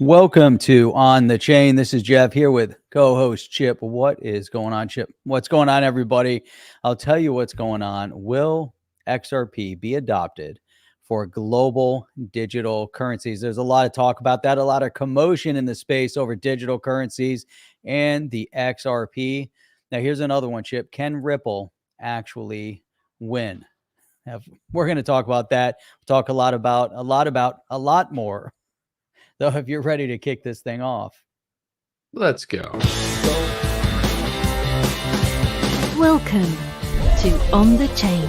Welcome to On the Chain. This is Jeff here with co-host Chip. What is going on, Chip? What's going on, everybody? I'll tell you what's going on. Will XRP be adopted for global digital currencies? There's a lot of talk about that, a lot of commotion in the space over digital currencies and the XRP. Now, here's another one, Chip. Can Ripple actually win? We're going to talk about that. Talk a lot more. So if you're ready to kick this thing off, let's go. Welcome to On the Chain.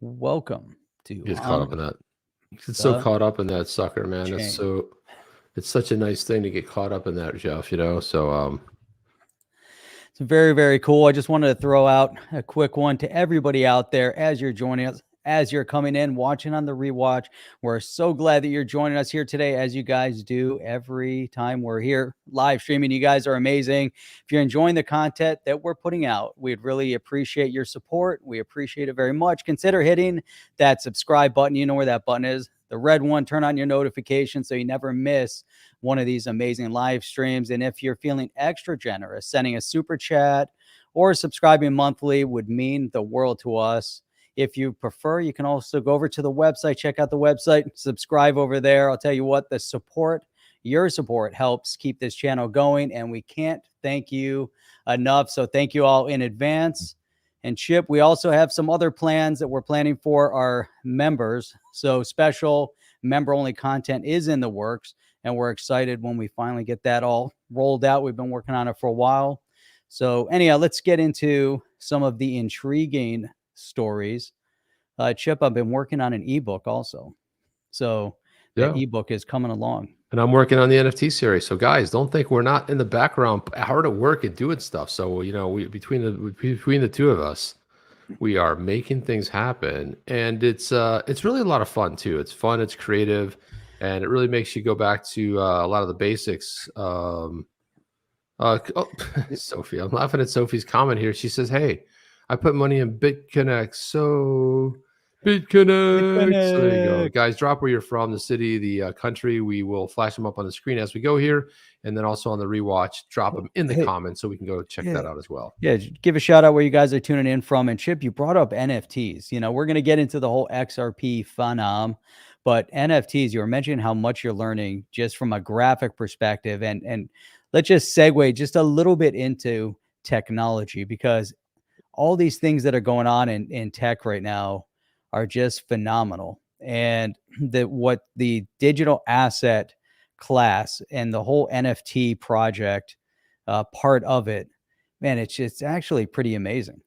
Welcome to Get caught up in that. It's so caught up in that sucker, man. Chain. It's such a nice thing to get caught up in that, Jeff, so it's very, very cool. I just wanted to throw out a quick one to everybody out there as you're joining us, as you're coming in, watching on the rewatch. We're so glad that you're joining us here today, as you guys do every time we're here live streaming. You guys are amazing. If you're enjoying the content that we're putting out, we'd really appreciate your support. We appreciate it very much. Consider hitting that subscribe button. You know where that button is, the red one. Turn on your notifications so you never miss one of these amazing live streams. And if you're feeling extra generous, sending a super chat or subscribing monthly would mean the world to us. If you prefer, you can also go over to the website, check out the website, subscribe over there. I'll tell you what, your support helps keep this channel going, and we can't thank you enough. So thank you all in advance. And Chip, we also have some other plans that we're planning for our members. So special member-only content is in the works, and we're excited when we finally get that all rolled out. We've been working on it for a while. So anyhow, let's get into some of the intriguing stories. Chip, I've been working on an ebook also. So the ebook is coming along. And I'm working on the NFT series. So guys, don't think we're not in the background hard at work and doing stuff. So, we between the two of us, we are making things happen. And it's really a lot of fun too. It's fun, it's creative, and it really makes you go back to a lot of the basics. Sophie, I'm laughing at Sophie's comment here. She says, "Hey, I put money in BitConnect, so BitConnect. So there you go. Guys, drop where you're from, the city, the country. We will flash them up on the screen as we go here. And then also on the rewatch, drop them in the comments so we can go check that out as well. Yeah, give a shout out where you guys are tuning in from. And Chip, you brought up NFTs. We're going to get into the whole XRP phenom, but NFTs, you were mentioning how much you're learning just from a graphic perspective. And let's just segue just a little bit into technology, because all these things that are going on in tech right now are just phenomenal. And what the digital asset class and the whole NFT project part of it, man, it's actually pretty amazing.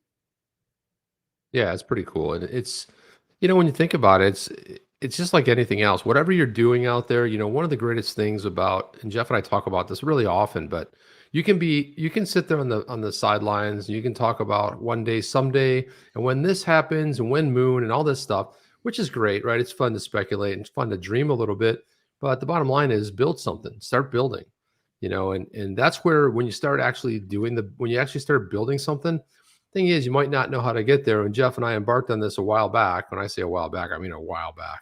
Yeah, it's pretty cool. And it's, when you think about it, it's just like anything else. Whatever you're doing out there, one of the greatest things about, and Jeff and I talk about this really often, but you can sit there on the sidelines and you can talk about one day, someday, and when this happens and when moon and all this stuff, which is great, right? It's fun to speculate and it's fun to dream a little bit, but the bottom line is build something, start building, and that's where when you start actually when you actually start building something, thing is you might not know how to get there. And Jeff and I embarked on this a while back. When I say a while back, I mean a while back.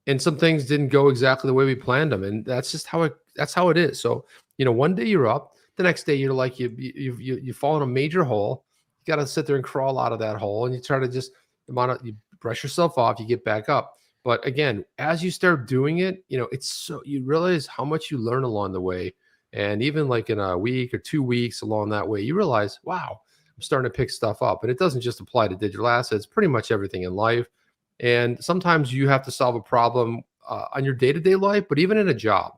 And some things didn't go exactly the way we planned them, and that's just how it is. So one day you're up, the next day you're like you fall in a major hole. You got to sit there and crawl out of that hole, and you try to you brush yourself off, you get back up. But again, as you start doing it, you realize how much you learn along the way, and even like in a week or 2 weeks along that way, you realize, wow, I'm starting to pick stuff up. And it doesn't just apply to digital assets, pretty much everything in life. And sometimes you have to solve a problem on your day-to-day life, but even in a job,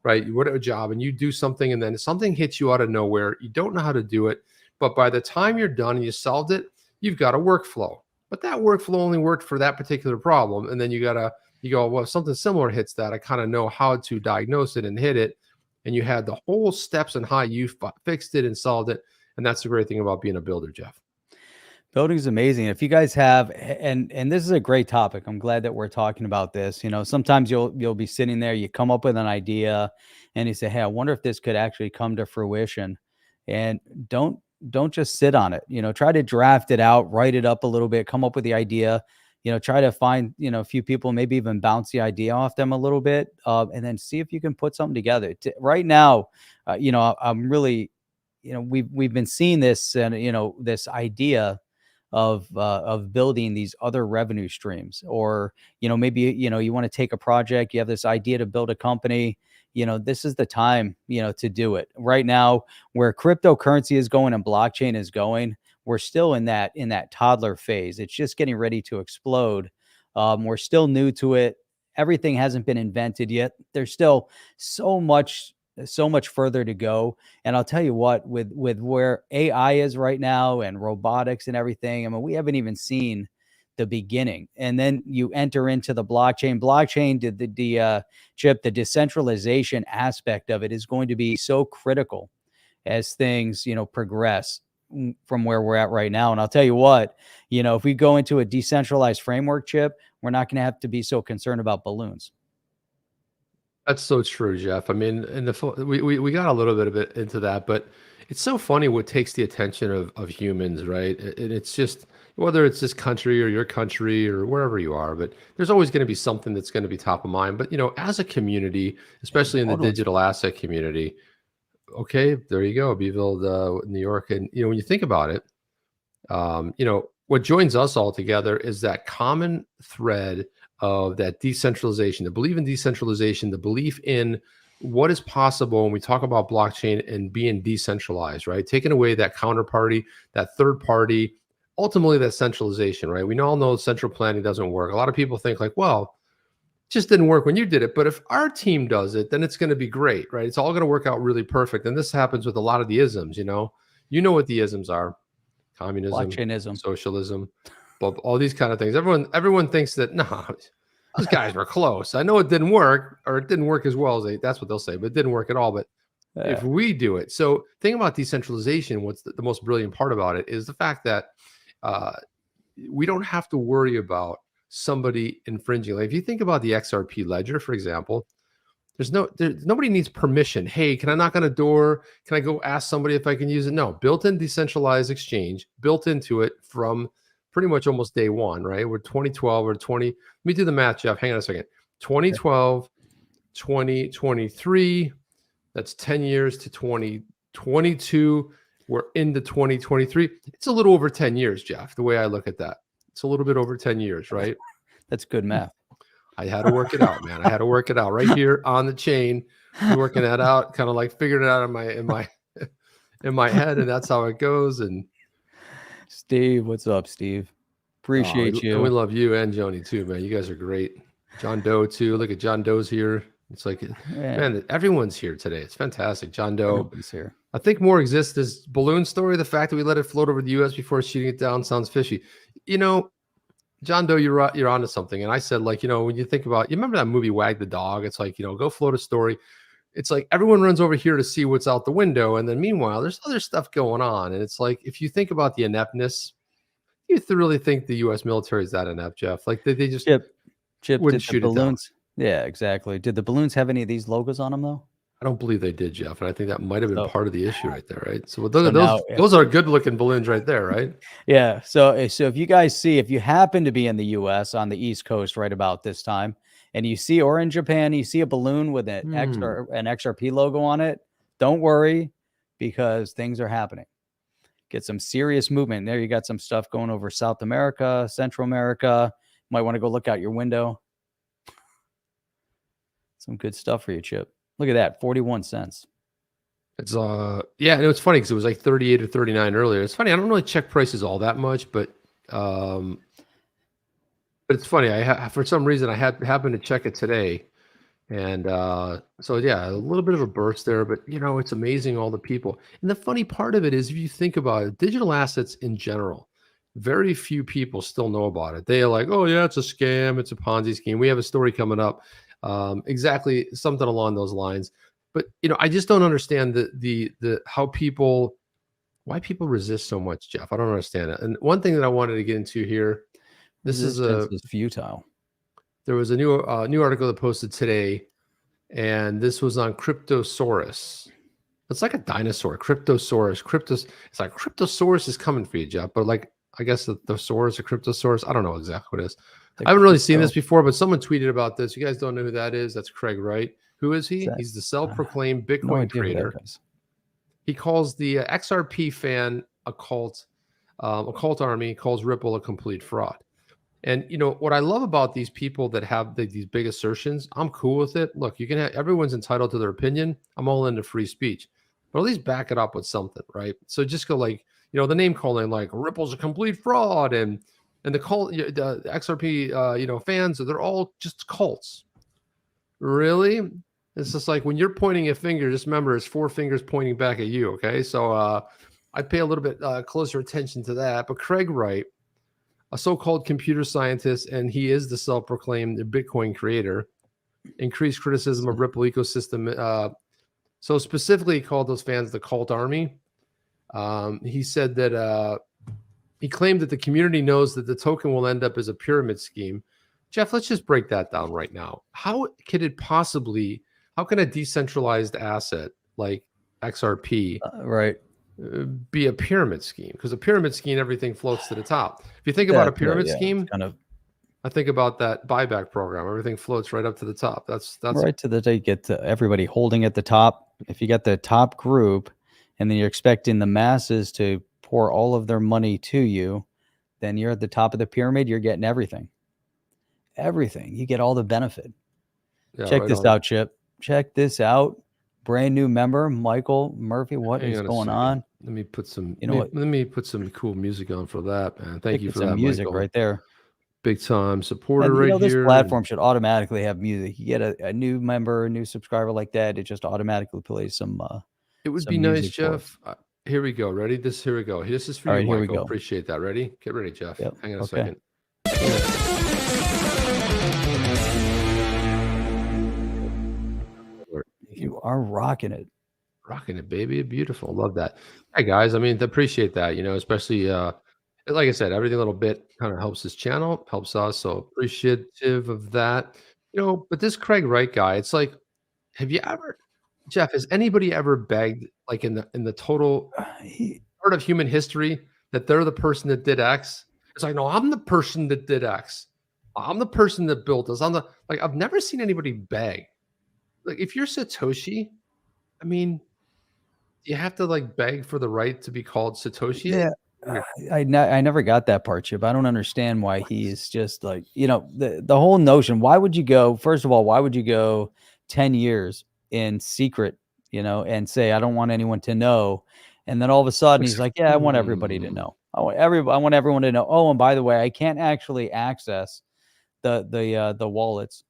right? You work at a job and you do something, and then something hits you out of nowhere. You don't know how to do it, but by the time you're done and you solved it, you've got a workflow. But that workflow only worked for that particular problem. And then you go, well, if something similar hits that, I kind of know how to diagnose it and hit it. And you had the whole steps and how you fixed it and solved it. And that's the great thing about being a builder, Jeff. Building is amazing. If you guys have, and this is a great topic. I'm glad that we're talking about this. Sometimes you'll be sitting there, you come up with an idea and you say, hey, I wonder if this could actually come to fruition. And don't just sit on it. Try to draft it out, write it up a little bit, come up with the idea, try to find, a few people, maybe even bounce the idea off them a little bit, and then see if you can put something together. Right now, I'm really, we've been seeing this, and this idea of building these other revenue streams, or maybe you want to take a project, you have this idea to build a company. This is the time to do it. Right now, where cryptocurrency is going and blockchain is going, we're still in that toddler phase. It's just getting ready to explode. We're still new to it. Everything hasn't been invented yet. There's still so much further to go. And I'll tell you what, with where AI is right now and robotics and everything, I mean, we haven't even seen the beginning. And then you enter into the blockchain, did the chip, the decentralization aspect of it is going to be so critical as things, progress from where we're at right now. And I'll tell you what, if we go into a decentralized framework, Chip, we're not going to have to be so concerned about balloons. That's so true, Jeff. I mean, we got a little bit of it into that, but it's so funny what takes the attention of humans, right? And it's just whether it's this country or your country or wherever you are, but there's always going to be something that's going to be top of mind. But as a community, especially in the Totally. digital asset community, okay, there you go, Beeville, New York, and when you think about it, what joins us all together is that common thread of that decentralization, the belief in decentralization, the belief in what is possible when we talk about blockchain and being decentralized, right? Taking away that counterparty, that third party, ultimately that centralization, right? We all know central planning doesn't work. A lot of people think like, well, it just didn't work when you did it, but if our team does it, then it's going to be great, right? It's all going to work out really perfect. And this happens with a lot of the isms, you know what the isms are: communism, Blockchainism. socialism, but all these kind of things. Everyone thinks that, no, those guys were close. I know it didn't work, or it didn't work as well as that's what they'll say, but it didn't work at all. But if we do it, so think about decentralization. What's the most brilliant part about it is the fact that we don't have to worry about somebody infringing. Like if you think about the XRP ledger, for example, nobody needs permission. Hey, can I knock on a door? Can I go ask somebody if I can use it? No, built-in decentralized exchange, built into it from pretty much almost day one, right? We're 2012 or 20. Let me do the math, Jeff. Hang on a second. 2012, 2023. That's 10 years to 2022. We're into 2023. It's a little over 10 years, Jeff, the way I look at that. It's a little bit over 10 years, right? That's good math. I had to work it out, man. I had to work it out right here on the chain, working that out, kind of like figuring it out in my head, and that's how it goes. And Steve, what's up, Steve? Appreciate you. And we love you and Joni too, man. You guys are great. John Doe too. Look at John Doe's here. It's like, man, everyone's here today. It's fantastic. John Doe. Everybody's here. I think more exists this balloon story. The fact that we let it float over the U.S. before shooting it down sounds fishy. John Doe, you're onto something. And I said, like, when you think about, you remember that movie Wag the Dog? It's like, go float a story. It's like everyone runs over here to see what's out the window. And then meanwhile, there's other stuff going on. And it's like, if you think about the ineptness, you really think the U.S. military is that inept, Jeff? Like they just Chip, wouldn't did shoot the it down. balloons? Yeah, exactly. Did the balloons have any of these logos on them though? I don't believe they did, Jeff. And I think that might have been part of the issue right there, right? So those are good looking balloons right there, right? Yeah. So if you guys see, if you happen to be in the US on the East Coast right about this time, and you see, or in Japan, you see a balloon with an XRP logo on it, don't worry, because things are happening. Get some serious movement. There you got some stuff going over South America, Central America. Might want to go look out your window. Some good stuff for you, Chip. Look at that, 41 cents. It's and it was funny because it was like 38 or 39 earlier. It's funny, I don't really check prices all that much, but it's funny. For some reason I happened to check it today, and so yeah, a little bit of a burst there, but it's amazing all the people. And the funny part of it is, if you think about it, digital assets in general, very few people still know about it. They are like, oh yeah, it's a scam, it's a Ponzi scheme. We have a story coming up. Exactly something along those lines. But I just don't understand why people resist so much, Jeff. I don't understand it. And one thing that I wanted to get into here, this is futile. There was a new article that posted today, and this was on Cryptosaurus. It's like a dinosaur, Cryptosaurus. It's like Cryptosaurus is coming for you, Jeff. But like I guess the thesaurus, a cryptosaurus. I don't know exactly what it is. I haven't really seen this before, but someone tweeted about this. You guys don't know who that is? That's Craig Wright. Who is he? He's the self-proclaimed Bitcoin creator. He calls the XRP fan a cult army, calls Ripple a complete fraud. And you know what I love about these people that have these big assertions, I'm cool with it. Look, you can have, everyone's entitled to their opinion. I'm all into free speech, but at least back it up with something, right? So just go like, you know, the name calling, like Ripple's a complete fraud, and the XRP fans, they're all just cults. Really? It's just like when you're pointing a finger, just remember it's 4 fingers pointing back at you. Okay, so I pay a little bit closer attention to that. But Craig Wright, a so-called computer scientist, and he is the self-proclaimed Bitcoin creator, increased criticism of Ripple ecosystem. So specifically, he called those fans the cult army. He said that he claimed that the community knows that the token will end up as a pyramid scheme. Jeff, let's just break that down right now. How can a decentralized asset like XRP be a pyramid scheme? Because a pyramid scheme, everything floats to the top. If you think about a pyramid scheme, I think about that buyback program. Everything floats right up to the top. That's right to the day. Get to everybody holding at the top. If you get the top group, and then you're expecting the masses to pour all of their money to you, then you're at the top of the pyramid. You're getting everything. Everything. You get all the benefit. Yeah, check this out, Chip. Check this out. Brand new member, Michael Murphy. What is going on? Let me put some. Let me put some cool music on for that, man. Thank you for that, music Michael. Right there. Big time supporter right this here. This platform should automatically have music. You get a new member, a new subscriber like that, it just automatically plays some. It would be nice, Jeff. Here we go. Ready? Here we go. This is for you, Michael. Appreciate that. Ready? Get ready, Jeff. Yep. Hang on a second. You are rocking it. Rocking it, baby. Beautiful. Love that. Hey, guys. I mean, appreciate that, especially, like I said, everything a little bit kind of helps this channel, helps us. So appreciative of that. But this Craig Wright guy, it's like, Jeff, has anybody ever begged, like in the total part of human history, that they're the person that did X? It's like, no, I'm the person that did X. I'm the person that built this. I've never seen anybody beg. Like, if you're Satoshi, I mean, you have to like beg for the right to be called Satoshi. Yeah, I never got that part, Chip. I don't understand why he's just like, the whole notion. Why would you go? First of all, why would you go 10 years in secret, and say I don't want anyone to know, and then all of a sudden he's like, yeah, I want everybody to know. I want everyone to know. Oh, and by the way, I can't actually access the wallets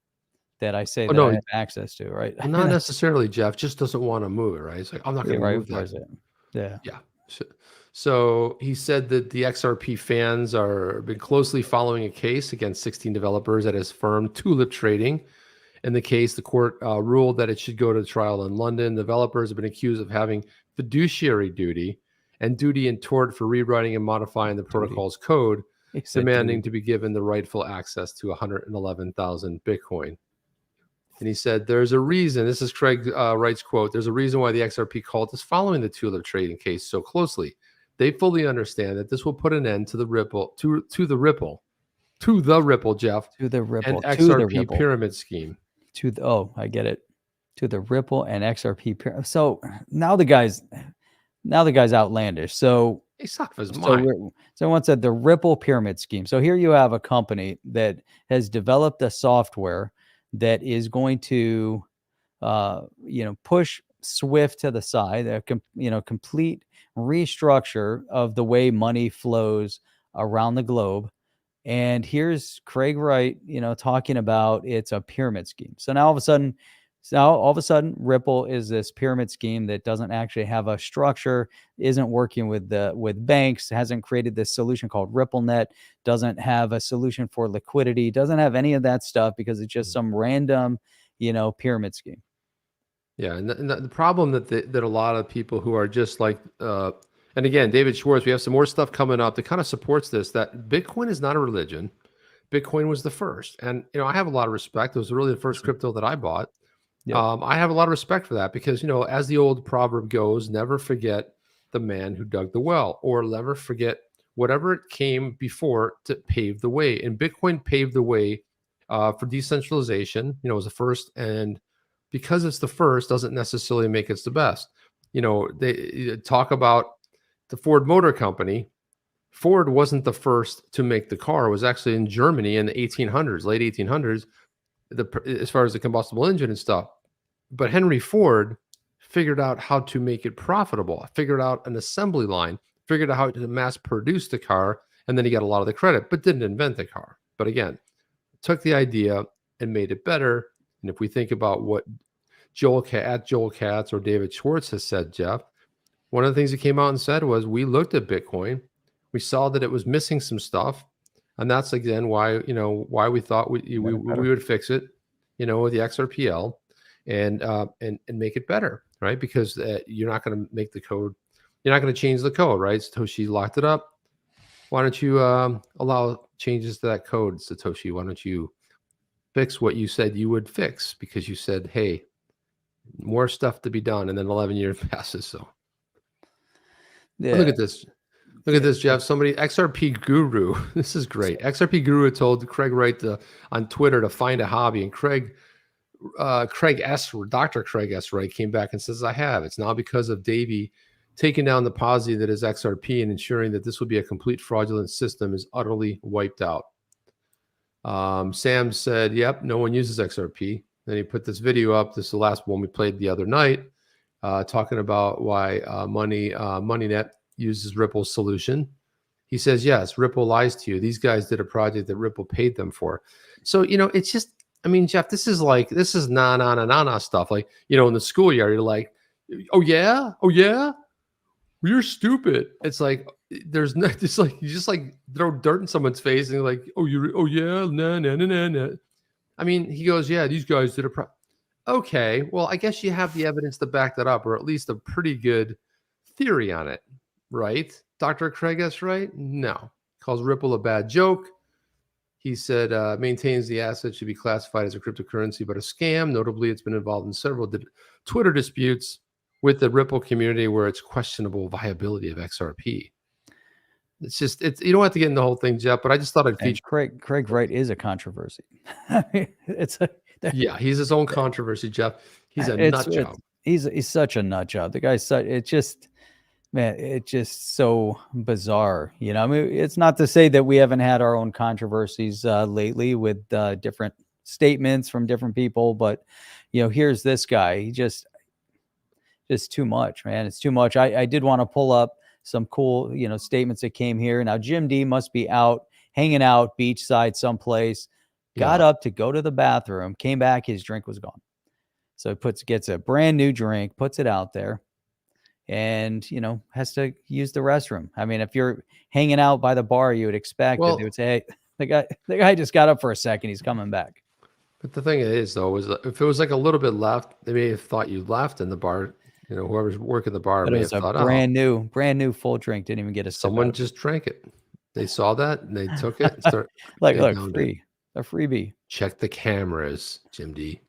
that I say I have access to, right? Well, not necessarily, Jeff. Just doesn't want to move it, right? It's like, I'm not going to move that. Yeah. So he said that the XRP fans are been closely following a case against 16 developers at his firm, Tulip Trading. In the case, the court ruled that it should go to trial in London. Developers have been accused of having fiduciary duty and duty in tort for rewriting and modifying the protocol's code, demanding to be given the rightful access to 111,000 Bitcoin. And he said, there's a reason, this is Craig Wright's quote, there's a reason why the XRP cult is following the Tulip Trading case so closely. They fully understand that this will put an end to the Ripple, to the Ripple, Jeff. To the Ripple. And XRP pyramid scheme. I get it. To the Ripple and XRP pyramid. So now the guy's outlandish. So he's off his mind. So one said the Ripple pyramid scheme. So here you have a company that has developed a software that is going to, push Swift to the side, a complete restructure of the way money flows around the globe. And here's Craig Wright, talking about it's a pyramid scheme. So now all of a sudden, Ripple is this pyramid scheme that doesn't actually have a structure, isn't working with banks, hasn't created this solution called RippleNet, doesn't have a solution for liquidity, doesn't have any of that stuff because it's just some random, pyramid scheme. Yeah, and the problem that a lot of people who are just like, and again, David Schwartz, we have some more stuff coming up that kind of supports this, that Bitcoin is not a religion. Bitcoin was the first. And, I have a lot of respect. It was really the first crypto that I bought. Yep. I have a lot of respect for that because, as the old proverb goes, never forget the man who dug the well, or never forget whatever it came before to pave the way. And Bitcoin paved the way for decentralization. It was the first, and because it's the first doesn't necessarily make it the best. They talk about the Ford Motor Company. Ford wasn't the first to make the car. It was actually in Germany in the 1800s, late 1800s, as far as the combustible engine and stuff. But Henry Ford figured out how to make it profitable, figured out an assembly line, figured out how to mass produce the car, and then he got a lot of the credit, but didn't invent the car. But again, took the idea and made it better. And if we think about what Joel Katz or David Schwartz has said, Jeff, one of the things he came out and said was, we looked at Bitcoin, we saw that it was missing some stuff, and that's again why we thought we would fix it, with the XRPL and make it better, right? Because you're not going to make the code, you're not going to change the code, right? Satoshi locked it up. Why don't you allow changes to that code, Satoshi? Why don't you fix what you said you would fix? Because you said, hey, more stuff to be done, and then 11 years passes. So Yeah. Look at this. Look at this, Jeff. Somebody, XRP Guru. This is great. XRP Guru told Craig Wright on Twitter to find a hobby, and Dr. Craig S. Wright came back and says, I have. It's now because of Davey taking down the posse that is XRP and ensuring that this will be a complete fraudulent system is utterly wiped out. Sam said, yep, no one uses XRP. Then he put this video up. This is the last one we played the other night, talking about why MoneyNet uses Ripple's solution. He says, yes, Ripple lies to you. These guys did a project that Ripple paid them for. So, it's just, Jeff, this is na stuff. Like, in the schoolyard, you're like, oh yeah, you're stupid. It's like, there's no, it's like, you just like throw dirt in someone's face and you're like, oh yeah, nah. He goes, yeah, these guys did a okay, well, I guess you have the evidence to back that up, or at least a pretty good theory on it, right? Dr. Craig S. Wright? No. Calls Ripple a bad joke. He said, maintains the asset should be classified as a cryptocurrency, but a scam. Notably, it's been involved in several Twitter disputes with the Ripple community where it's questionable viability of XRP. It's just, you don't have to get in the whole thing, Jeff, but I just thought I'd feature. Craig Wright is a controversy. Yeah, he's his own controversy, Jeff. He's a nut job. He's such a nut job. The guy's such, it's just so bizarre. It's not to say that we haven't had our own controversies lately with different statements from different people, but here's this guy. He just too much, man. It's too much. I did want to pull up some cool, statements that came here. Now, Jim D must be out, hanging out beachside someplace, got up to go to the bathroom, came back, his drink was gone. So gets a brand new drink, puts it out there, and, has to use the restroom. If you're hanging out by the bar, you would expect that they would say, hey, the guy just got up for a second, he's coming back. But the thing is, though, is if it was like a little bit left, they may have thought you left in the bar. Whoever's working the bar may have thought, brand new full drink, didn't even get a sip. Someone just drank it. They saw that and they took it and started look, a freebie. Check the cameras, Jim D.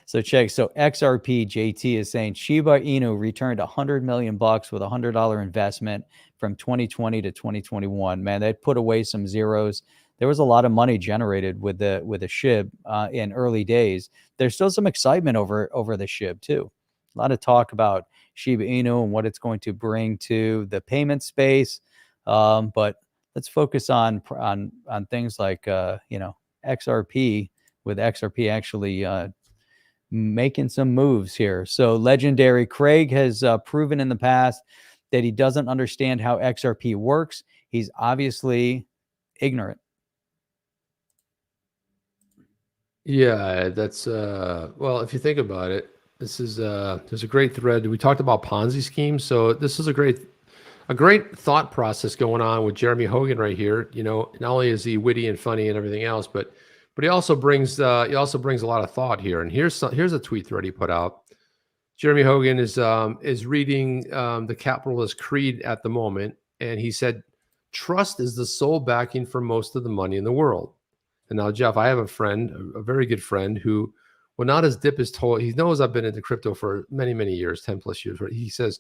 So XRP JT is saying Shiba Inu returned $100 million with $100 investment from 2020 to 2021. Man, they put away some zeros. There was a lot of money generated with the SHIB in early days. There's still some excitement over the SHIB too. A lot of talk about Shiba Inu and what it's going to bring to the payment space. But let's focus on things like XRP, with XRP actually making some moves here. So legendary Craig has proven in the past that he doesn't understand how XRP works. He's obviously ignorant. Yeah, that's well, if you think about it, this is there's a great thread. We talked about Ponzi schemes, so this is a great thought process going on with Jeremy Hogan right here. Not only is he witty and funny and everything else, but he also brings a lot of thought here. And here's a tweet thread he put out. Jeremy Hogan is reading the Capitalist Creed at the moment, and he said, "Trust is the sole backing for most of the money in the world." And now, Jeff, I have a friend, a very good friend, who will not as dip his toe. He knows I've been into crypto for many, many years, 10 plus years. He says,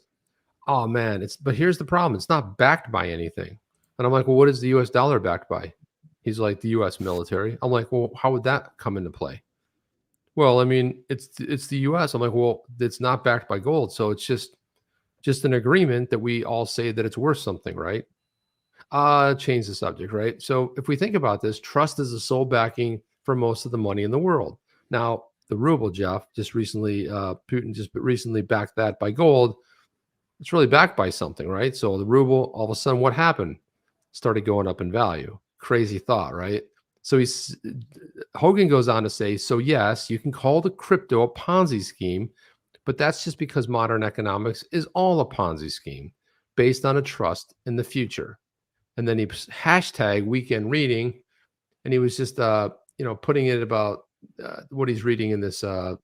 "Oh man, but here's the problem. It's not backed by anything." And I'm like, well, what is the US dollar backed by? He's like, the US military. I'm like, well, how would that come into play? Well, I mean, it's the US. I'm like, well, it's not backed by gold. So it's just an agreement that we all say that it's worth something, right? Change the subject, right? So if we think about this, trust is the sole backing for most of the money in the world. Now, the ruble, Jeff, just recently, Putin just recently backed that by gold. It's really backed by something, right? So the ruble, all of a sudden, what happened? Started going up in value. Crazy thought, right? So Hogan goes on to say, so yes, you can call the crypto a Ponzi scheme, but that's just because modern economics is all a Ponzi scheme based on a trust in the future. And then he hashtag weekend reading, and he was just putting it about what he's reading in this the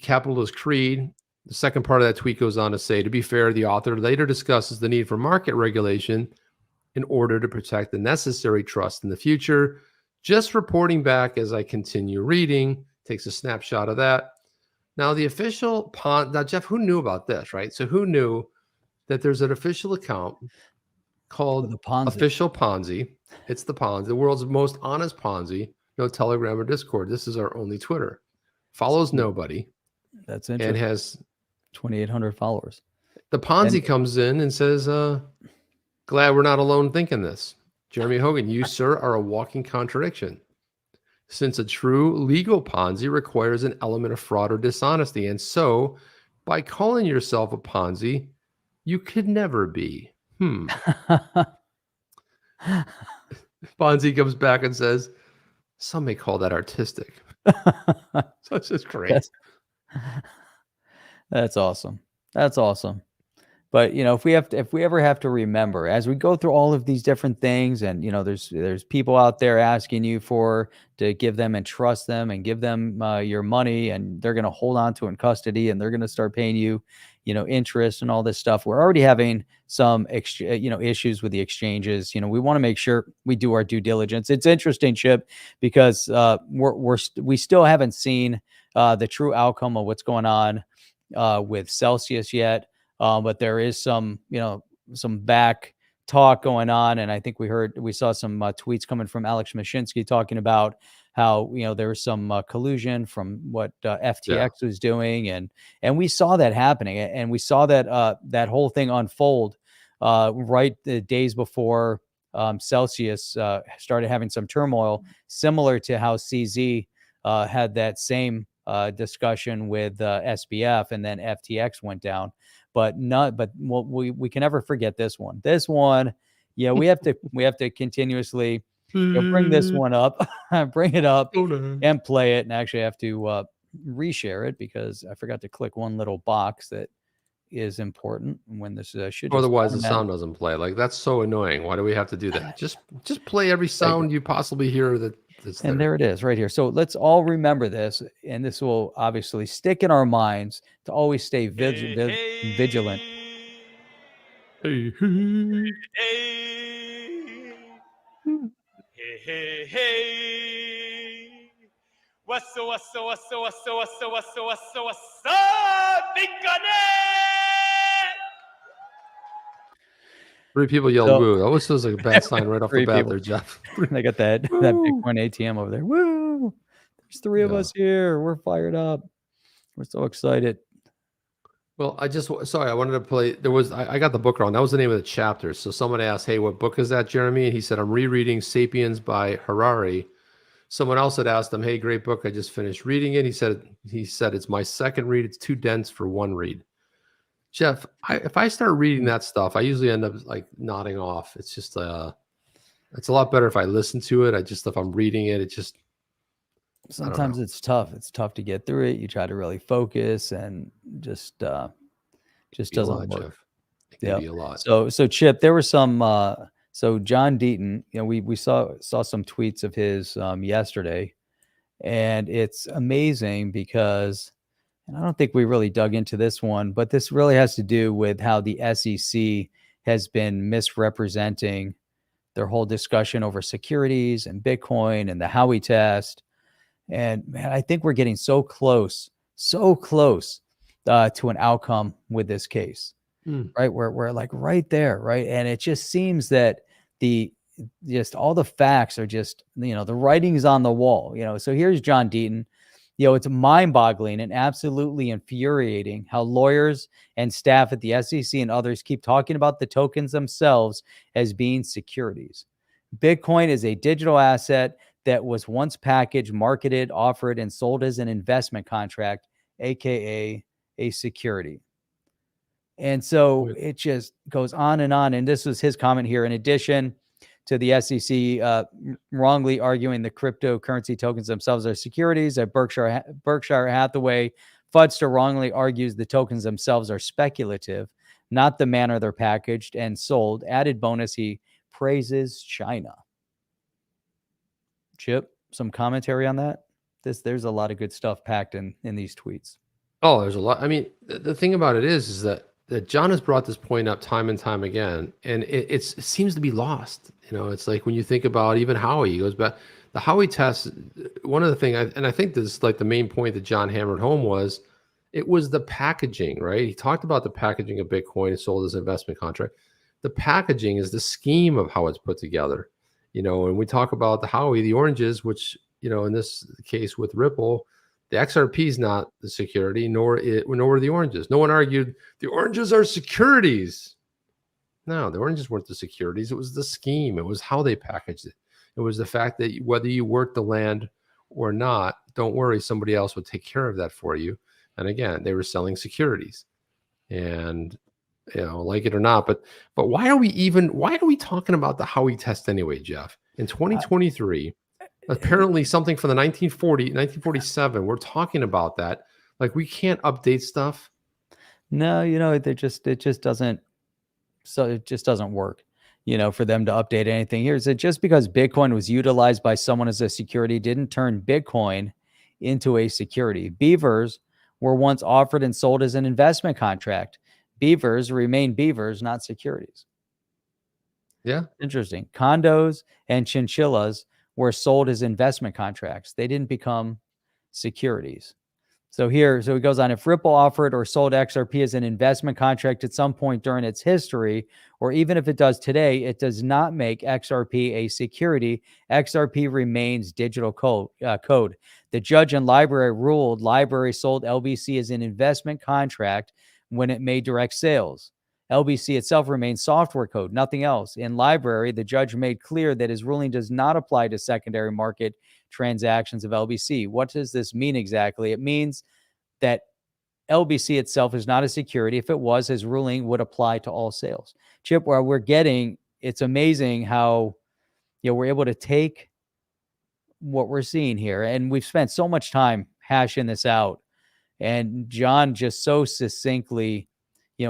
Capitalist Creed. The second part of that tweet goes on to say, to be fair, the author later discusses the need for market regulation in order to protect the necessary trust in the future. Just reporting back as I continue reading, takes a snapshot of that. Now the official now Jeff, who knew about this, right? So who knew that there's an official account called The Ponzi. Official Ponzi? It's the Ponzi, the world's most honest Ponzi. No Telegram or Discord. This is our only Twitter. Follows nobody. That's and interesting. has 2,800 followers. the Ponzi comes in and says, glad we're not alone thinking this. Jeremy Hogan, you, sir, are a walking contradiction. Since a true legal Ponzi requires an element of fraud or dishonesty. And so by calling yourself a Ponzi, you could never be. Ponzi comes back and says, some may call that artistic. So it's just great. That's awesome. That's awesome. But if we ever have to remember as we go through all of these different things, and there's people out there asking you to give them and trust them and give them your money, and they're going to hold on to it in custody, and they're going to start paying you, interest and all this stuff. We're already having some issues with the exchanges. We want to make sure we do our due diligence. It's interesting, Chip, because we still haven't seen the true outcome of what's going on with Celsius yet. But there is some back talk going on. And I think we saw some tweets coming from Alex Mashinsky talking about how, there was some collusion from what FTX was doing. And we saw that happening. And we saw that whole thing unfold right the days before Celsius started having some turmoil, similar to how CZ had that same discussion with SBF, and then FTX went down. But we can never forget this one. We have to continuously bring this one up, bring it up and play it. And actually have to reshare it because I forgot to click one little box that is important when this should. Otherwise, the sound doesn't play. Like, that's so annoying. Why do we have to do that? Just play every sound you possibly hear that's there. And there it is right here. So let's all remember this, and this will obviously stick in our minds to always stay vigilant. Hey, What's Three people yelled woo. That was just like a bad sign right off the bat there, Jeff. They got that Bitcoin ATM over there. Woo! There's three of us here. We're fired up. We're so excited. Well, I wanted to play. I got the book wrong. That was the name of the chapter. So someone asked, hey, what book is that, Jeremy? And he said, I'm rereading Sapiens by Harari. Someone else had asked him, hey, great book. I just finished reading it. He said, it's my second read. It's too dense for one read. Jeff, if I start reading that stuff, I usually end up like nodding off. It's just, it's a lot better if I listen to it. If I'm reading it, sometimes it's tough. It's tough to get through it. You try to really focus and just doesn't work. It can be a lot. So Chip, there were some, so John Deaton, we saw some tweets of his yesterday, and it's amazing because, and I don't think we really dug into this one, but this really has to do with how the SEC has been misrepresenting their whole discussion over securities and Bitcoin and the Howey test. And man, I think we're getting so close to an outcome with this case, right? We're like right there, right? And it just seems that the just all the facts are just, the writing's on the wall, So here's John Deaton. It's mind-boggling and absolutely infuriating how lawyers and staff at the SEC and others keep talking about the tokens themselves as being securities. Bitcoin is a digital asset that was once packaged, marketed, offered, and sold as an investment contract, aka a security. And so it just goes on and on. And this was his comment here. In addition to the SEC wrongly arguing the cryptocurrency tokens themselves are securities, at Berkshire Hathaway, Fudster wrongly argues the tokens themselves are speculative, not the manner they're packaged and sold. Added bonus, he praises China. Chip, some commentary on that? There's a lot of good stuff packed in these tweets. Oh, there's a lot. I mean, the thing about it is that John has brought this point up time and time again, and it seems to be lost. It's like when you think about even Howey, he goes back, the Howey test, one of the things, and I think this is like the main point that John hammered home was, it was the packaging, right? He talked about the packaging of Bitcoin sold as an investment contract. The packaging is the scheme of how it's put together. And we talk about the Howey, the oranges, which, in this case with Ripple, the XRP is not the security, nor were the oranges. No one argued the oranges are securities. No, the oranges weren't the securities. It was the scheme. It was how they packaged it. It was the fact that whether you worked the land or not, don't worry, somebody else would take care of that for you. And again, they were selling securities. And like it or not, but why are we talking about the Howey test anyway, Jeff? In 2023. Apparently something from the 1947, we're talking about that. Like, we can't update stuff. No, it just doesn't. So it just doesn't work, for them to update anything here. Is it just because Bitcoin was utilized by someone as a security didn't turn Bitcoin into a security? Beavers were once offered and sold as an investment contract. Beavers remain beavers, not securities. Yeah. Interesting. Condos and chinchillas were sold as investment contracts. They didn't become securities. So it goes on. If Ripple offered or sold XRP as an investment contract at some point during its history, or even if it does today, it does not make XRP a security. XRP remains digital code. The judge in Library ruled Library sold LBC as an investment contract when it made direct sales. LBC itself remains software code, nothing else. In Library, the judge made clear that his ruling does not apply to secondary market transactions of LBC. What does this mean exactly? It means that LBC itself is not a security. If it was, his ruling would apply to all sales. Chip, where it's amazing how we're able to take what we're seeing here. And we've spent so much time hashing this out. And John just so succinctly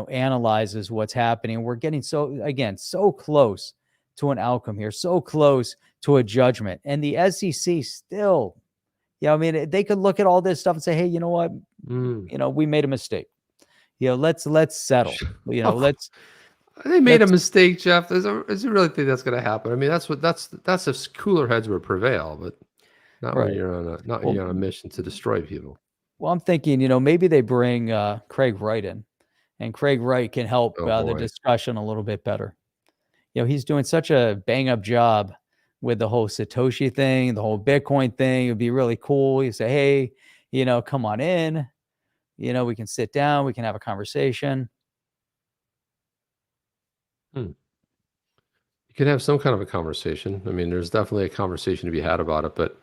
analyzes what's happening. We're getting so close to an outcome here, so close to a judgment. And the SEC still, they could look at all this stuff and say, hey, you know what? We made a mistake. Let's settle. They made a mistake, Jeff. Does you really think that's going to happen? I mean, that's if cooler heads would prevail, but not when you're on a mission to destroy people. Well, I'm thinking, maybe they bring Craig Wright in. And Craig Wright can help the discussion a little bit better. He's doing such a bang-up job with the whole Satoshi thing, the whole Bitcoin thing. It would be really cool. You say, hey, come on in. We can sit down. We can have a conversation. You can have some kind of a conversation. I mean, there's definitely a conversation to be had about it. But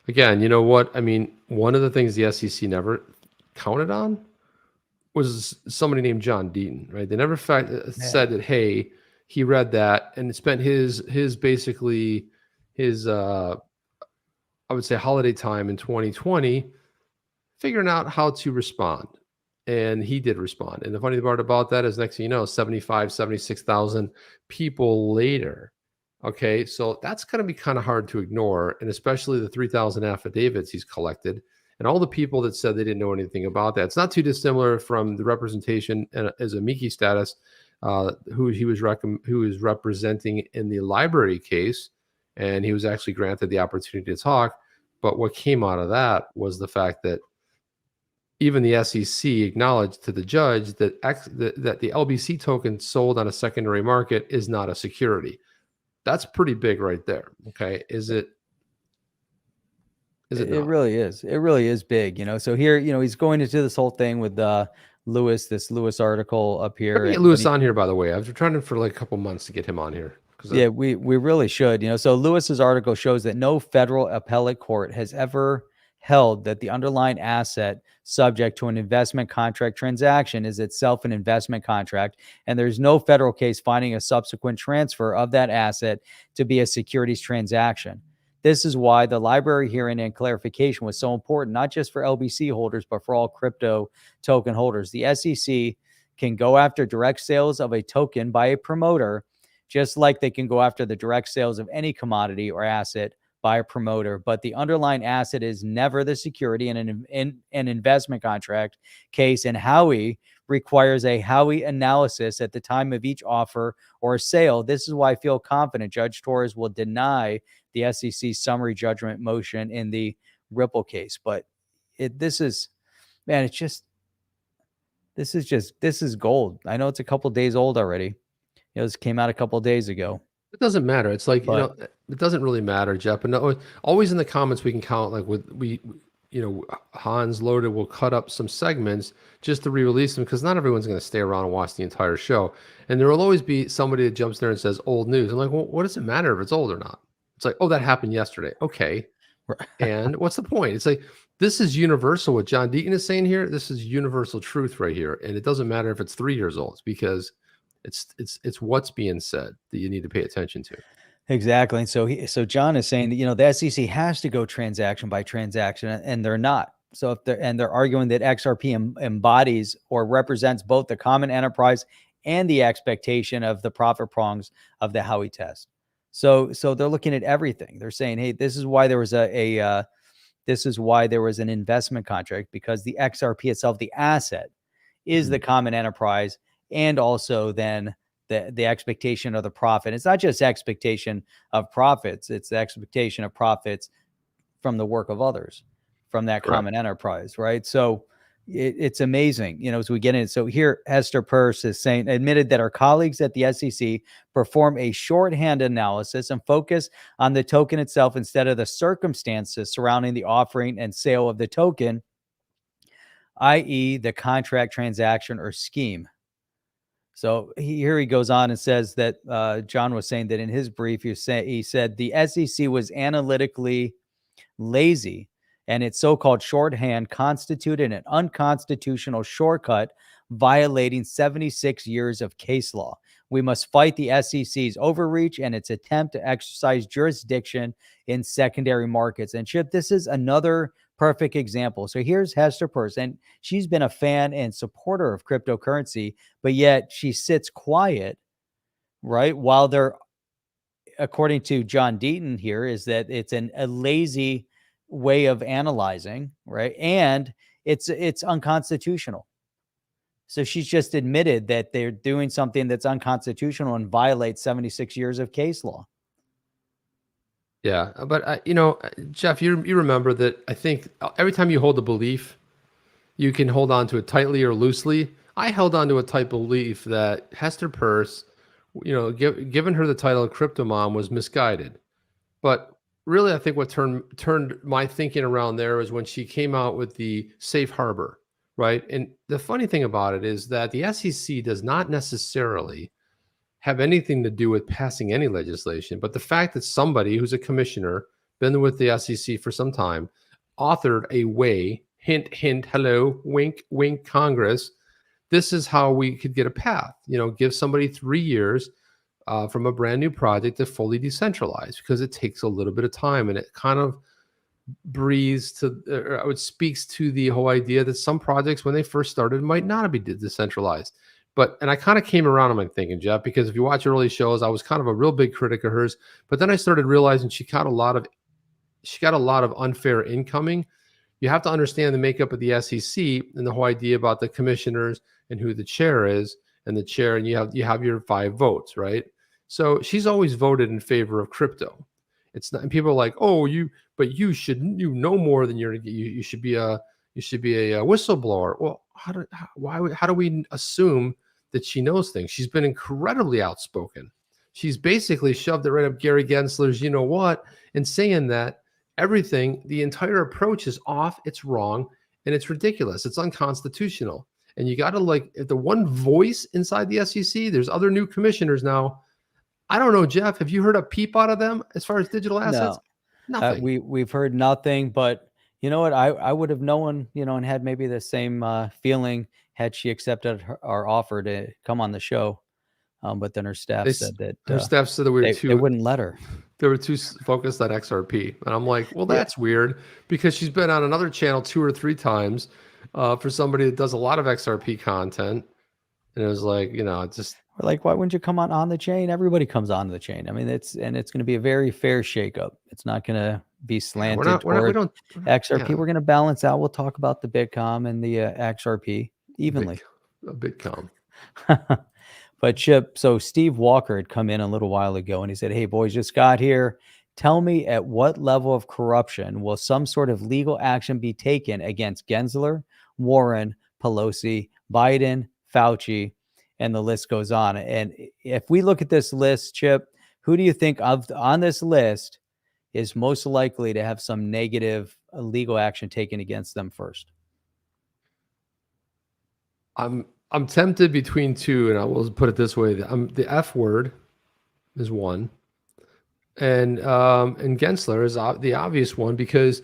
again, you know what? I mean, one of the things the SEC never counted on was somebody named John Deaton, right? They never said that, hey, he read that and spent his I would say holiday time in 2020 figuring out how to respond. And he did respond. And the funny part about that is, next thing you know, 76,000 people later. Okay, so that's going to be kind of hard to ignore, and especially the 3,000 affidavits he's collected and all the people that said they didn't know anything about that. It's not too dissimilar from the representation as a Mickey status, who he was representing in the Library case, and he was actually granted the opportunity to talk. But what came out of that was the fact that even the SEC acknowledged to the judge that the LBC token sold on a secondary market is not a security. That's pretty big right there. Okay. Is it It not? really is. It really is big, So here, he's going into this whole thing with this Lewis article up Let me here. get But Lewis on here, by the way. I've been trying for like a couple months to get him on here because yeah, we really should, So Lewis's article shows that no federal appellate court has ever held that the underlying asset subject to an investment contract transaction is itself an investment contract, and there's no federal case finding a subsequent transfer of that asset to be a securities transaction. This is why the library hearing and clarification was so important, not just for LBC holders, but for all crypto token holders. The SEC can go after direct sales of a token by a promoter, just like they can go after the direct sales of any commodity or asset by a promoter. But the underlying asset is never the security in an investment contract case. And Howey requires a Howey analysis at the time of each offer or sale. This is why I feel confident Judge Torres will deny the SEC summary judgment motion in the Ripple case. But this is gold. I know it's a couple days old already. This came out a couple days ago. it doesn't matter. It's like, But it doesn't really matter, Jeff. And always in the comments, we can count, like Hans Loaded will cut up some segments just to re-release them because not everyone's going to stay around and watch the entire show. And there will always be somebody that jumps there and says old news. I'm like, well, what does it matter if it's old or not? It's like, oh, that happened yesterday. Okay. And what's the point? It's like, this is universal. What John Deaton is saying here, this is universal truth right here. And it doesn't matter if it's 3 years old. It's because it's what's being said that you need to pay attention to. exactly. And so John is saying that, the SEC has to go transaction by transaction, and they're not. So they're arguing that XRP embodies or represents both the common enterprise and the expectation of the profit prongs of the Howey test. So they're looking at everything. They're saying, hey, this is why there was this is why there was an investment contract, because the XRP itself, the asset, is the common enterprise, and also then the expectation of the profit. It's not just expectation of profits, it's the expectation of profits from the work of others, from that Correct. common enterprise, right? So it's amazing, as we get in. So here, Hester Peirce is saying, admitted that our colleagues at the SEC perform a shorthand analysis and focus on the token itself instead of the circumstances surrounding the offering and sale of the token, i.e. the contract, transaction, or scheme. So here he goes on and says that John was saying that in his brief, he said the SEC was analytically lazy, and its so-called shorthand constituted an unconstitutional shortcut violating 76 years of case law. We must fight the SEC's overreach and its attempt to exercise jurisdiction in secondary markets. And Chip, this is another perfect example. So here's Hester Peirce, and she's been a fan and supporter of cryptocurrency, but yet she sits quiet, right? While they're, according to John Deaton here, is that it's a lazy way of analyzing, right? And it's unconstitutional. So she's just admitted that they're doing something that's unconstitutional and violates 76 years of case law. Yeah, but Jeff, you remember that. I think every time you hold a belief, you can hold on to it tightly or loosely. I held on to a tight belief that Hester Peirce, given her the title of Crypto Mom, was misguided. But really, I think what turned my thinking around there was when she came out with the safe harbor, right? And the funny thing about it is that the SEC does not necessarily have anything to do with passing any legislation, but the fact that somebody who's a commissioner, been with the SEC for some time, authored a way, hint, hint, hello, wink, wink, Congress, this is how we could get a path. Give somebody 3 years from a brand new project to fully decentralize, because it takes a little bit of time, and it kind of breathes to, or it speaks to the whole idea that some projects, when they first started, might not be decentralized. And I kind of came around on my thinking, Jeff, because if you watch early shows, I was kind of a real big critic of hers. But then I started realizing she got a lot of unfair incoming. You have to understand the makeup of the SEC and the whole idea about the commissioners and who the chair is, and the chair, and you have your 5 votes, right? So she's always voted in favor of crypto. It's not, and people are like, oh, you know more than you should be a whistleblower. Well, how do we assume that she knows things? She's been incredibly outspoken. she's basically shoved it right up Gary Gensler's, you know what, and saying that everything, the entire approach is off, it's wrong, and it's ridiculous. It's unconstitutional. And you got to like, if the one voice inside the SEC, there's other new commissioners now. I don't know, Jeff, have you heard a peep out of them as far as digital assets? No, Nothing. we've heard nothing, but you know what? I would have known, and had maybe the same feeling had she accepted our offer to come on the show. But then her staff said that Her staff said that they wouldn't let her. They were too focused on XRP. And I'm like, well, Yeah. that's weird because she's been on another channel 2 or 3 times for somebody that does a lot of XRP content. And it was like, it's just. We're like, why wouldn't you come on the chain? Everybody comes on the chain. I mean, it's going to be a very fair shakeup. It's not going to be slanted toward XRP. Yeah. We're going to balance out. We'll talk about the Bitcoin and the XRP evenly. A Bitcoin. But Chip, so Steve Walker had come in a little while ago and he said, hey, boys, just got here. Tell me at what level of corruption will some sort of legal action be taken against Gensler, Warren, Pelosi, Biden, Fauci, and the list goes on. And if we look at this list, Chip, who do you think on this list is most likely to have some negative legal action taken against them first? I'm tempted between 2, and I will put it this way: the F word is one, and Gensler is the obvious one, because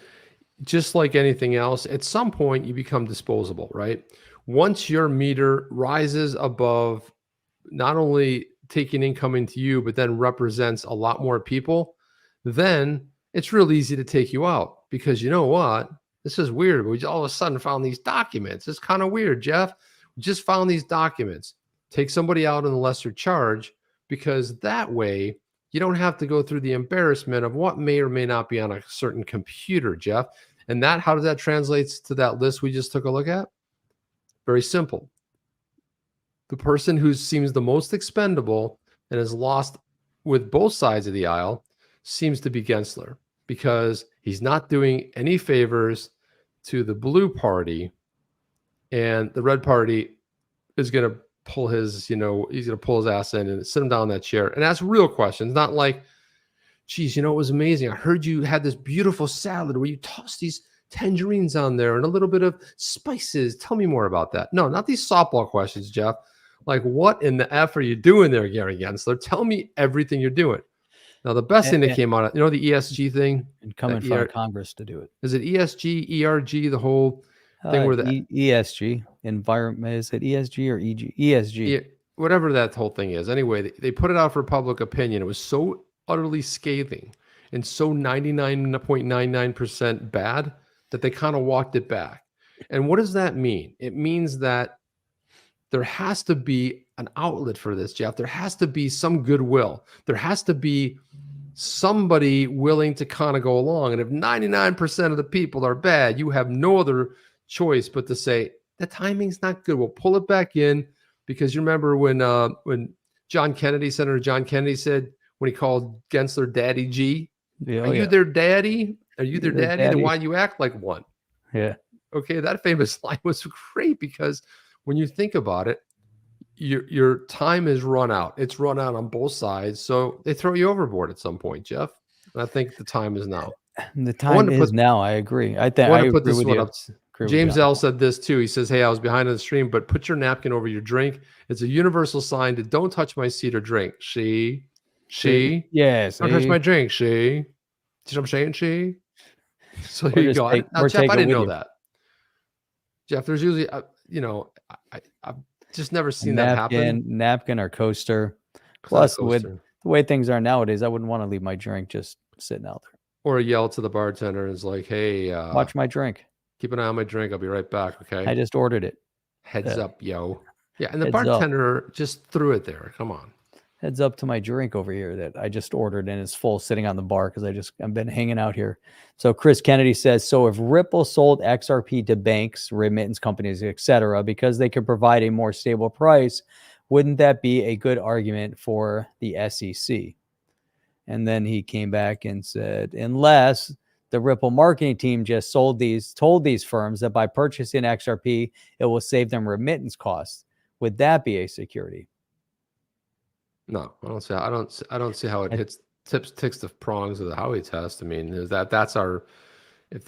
just like anything else, at some point you become disposable, right? Once your meter rises above not only taking income into you, but then represents a lot more people, then it's real easy to take you out, because you know what? This is weird. We all of a sudden found these documents. It's kind of weird, Jeff. We just found these documents. Take somebody out on the lesser charge, because that way you don't have to go through the embarrassment of what may or may not be on a certain computer, Jeff. And how does that translate to that list we just took a look at? Very simple. The person who seems the most expendable and is lost with both sides of the aisle seems to be Gensler, because he's not doing any favors to the blue party, and the red party is going to pull his, he's going to pull his ass in and sit him down in that chair and ask real questions, not like, geez, it was amazing. I heard you had this beautiful salad where you tossed these tangerines on there and a little bit of spices. Tell me more about that. No, not these softball questions, Jeff. Like, what in the F are you doing there, Gary Gensler? Tell me everything you're doing. Now, the best thing that came out, the ESG thing? And come in front of Congress to do it. Is it ESG, ERG, the whole thing where the ESG, environment, is it ESG or EG? ESG. Whatever that whole thing is. Anyway, they put it out for public opinion. It was so utterly scathing and so 99.99% bad that they kind of walked it back. And what does that mean? It means that there has to be an outlet for this, Jeff. There has to be some goodwill. There has to be somebody willing to kind of go along. And if 99% of the people are bad, you have no other choice but to say, the timing's not good. We'll pull it back in, because you remember when Senator John Kennedy said, when he called Gensler Daddy G, are you their daddy? Are you their daddy? Then why do you act like one? Yeah. Okay, that famous line was great, because when you think about it, your time is run out. It's run out on both sides. So they throw you overboard at some point, Jeff. And I think the time is now. The time is now. I agree. I think I agree with you. James L said this too. He says, hey, I was behind on the stream, but put your napkin over your drink. It's a universal sign to don't touch my seat or drink. Yes. Don't touch my drink. See what I'm saying? So here you go. Now, Jeff, I didn't know that. Jeff, there's usually, I've just never seen that happen. Napkin or coaster. Plus, with the way things are nowadays, I wouldn't want to leave my drink just sitting out there. Or yell to the bartender and it's like, hey, watch my drink. Keep an eye on my drink. I'll be right back. Okay. I just ordered it. Heads up, yo. Yeah. And the bartender just threw it there. Come on. Heads up to my drink over here that I just ordered and it's full sitting on the bar because I've been hanging out here. So Chris Kennedy says, so if Ripple sold XRP to banks, remittance companies, etc., because they could provide a more stable price, wouldn't that be a good argument for the SEC? And then he came back and said, unless the Ripple marketing team just told these firms that by purchasing XRP, it will save them remittance costs. Would that be a security? No, I don't see how it ticks the prongs of the Howey test. I mean, if that's our what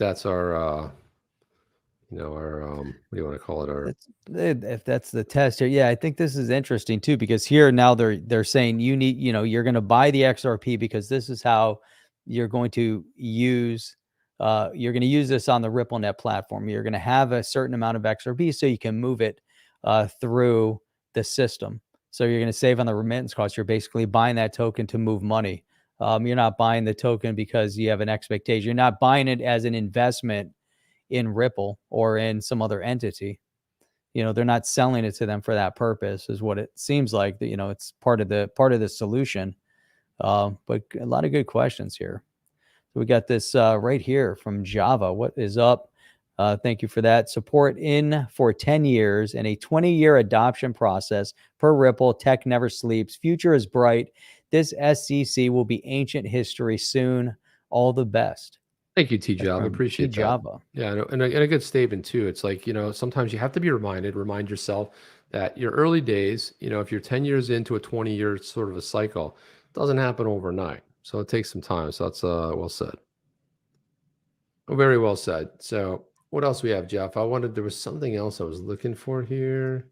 do you want to call it? If that's the test here, yeah, I think this is interesting too, because here now they're saying you're going to buy the XRP because this is how you're going to use this on the RippleNet platform. You're going to have a certain amount of XRP so you can move it through the system. So you're going to save on the remittance costs. You're basically buying that token to move money. You're not buying the token because you have an expectation. You're not buying it as an investment in Ripple or in some other entity. They're not selling it to them for that purpose, is what it seems like. That it's part of the solution. But a lot of good questions here. So we got this right here from Java. What is up? Thank you for that. Support in for 10 years and a 20-year adoption process per Ripple. Tech never sleeps. Future is bright. This SEC will be ancient history soon. All the best. Thank you, T Java. Appreciate that. Java. Yeah, and a good statement too. It's like, sometimes you have to be remind yourself that your early days, if you're 10 years into a 20-year sort of a cycle, it doesn't happen overnight. So it takes some time. So that's well said. Very well said. So what else we have, Jeff? There was something else I was looking for here.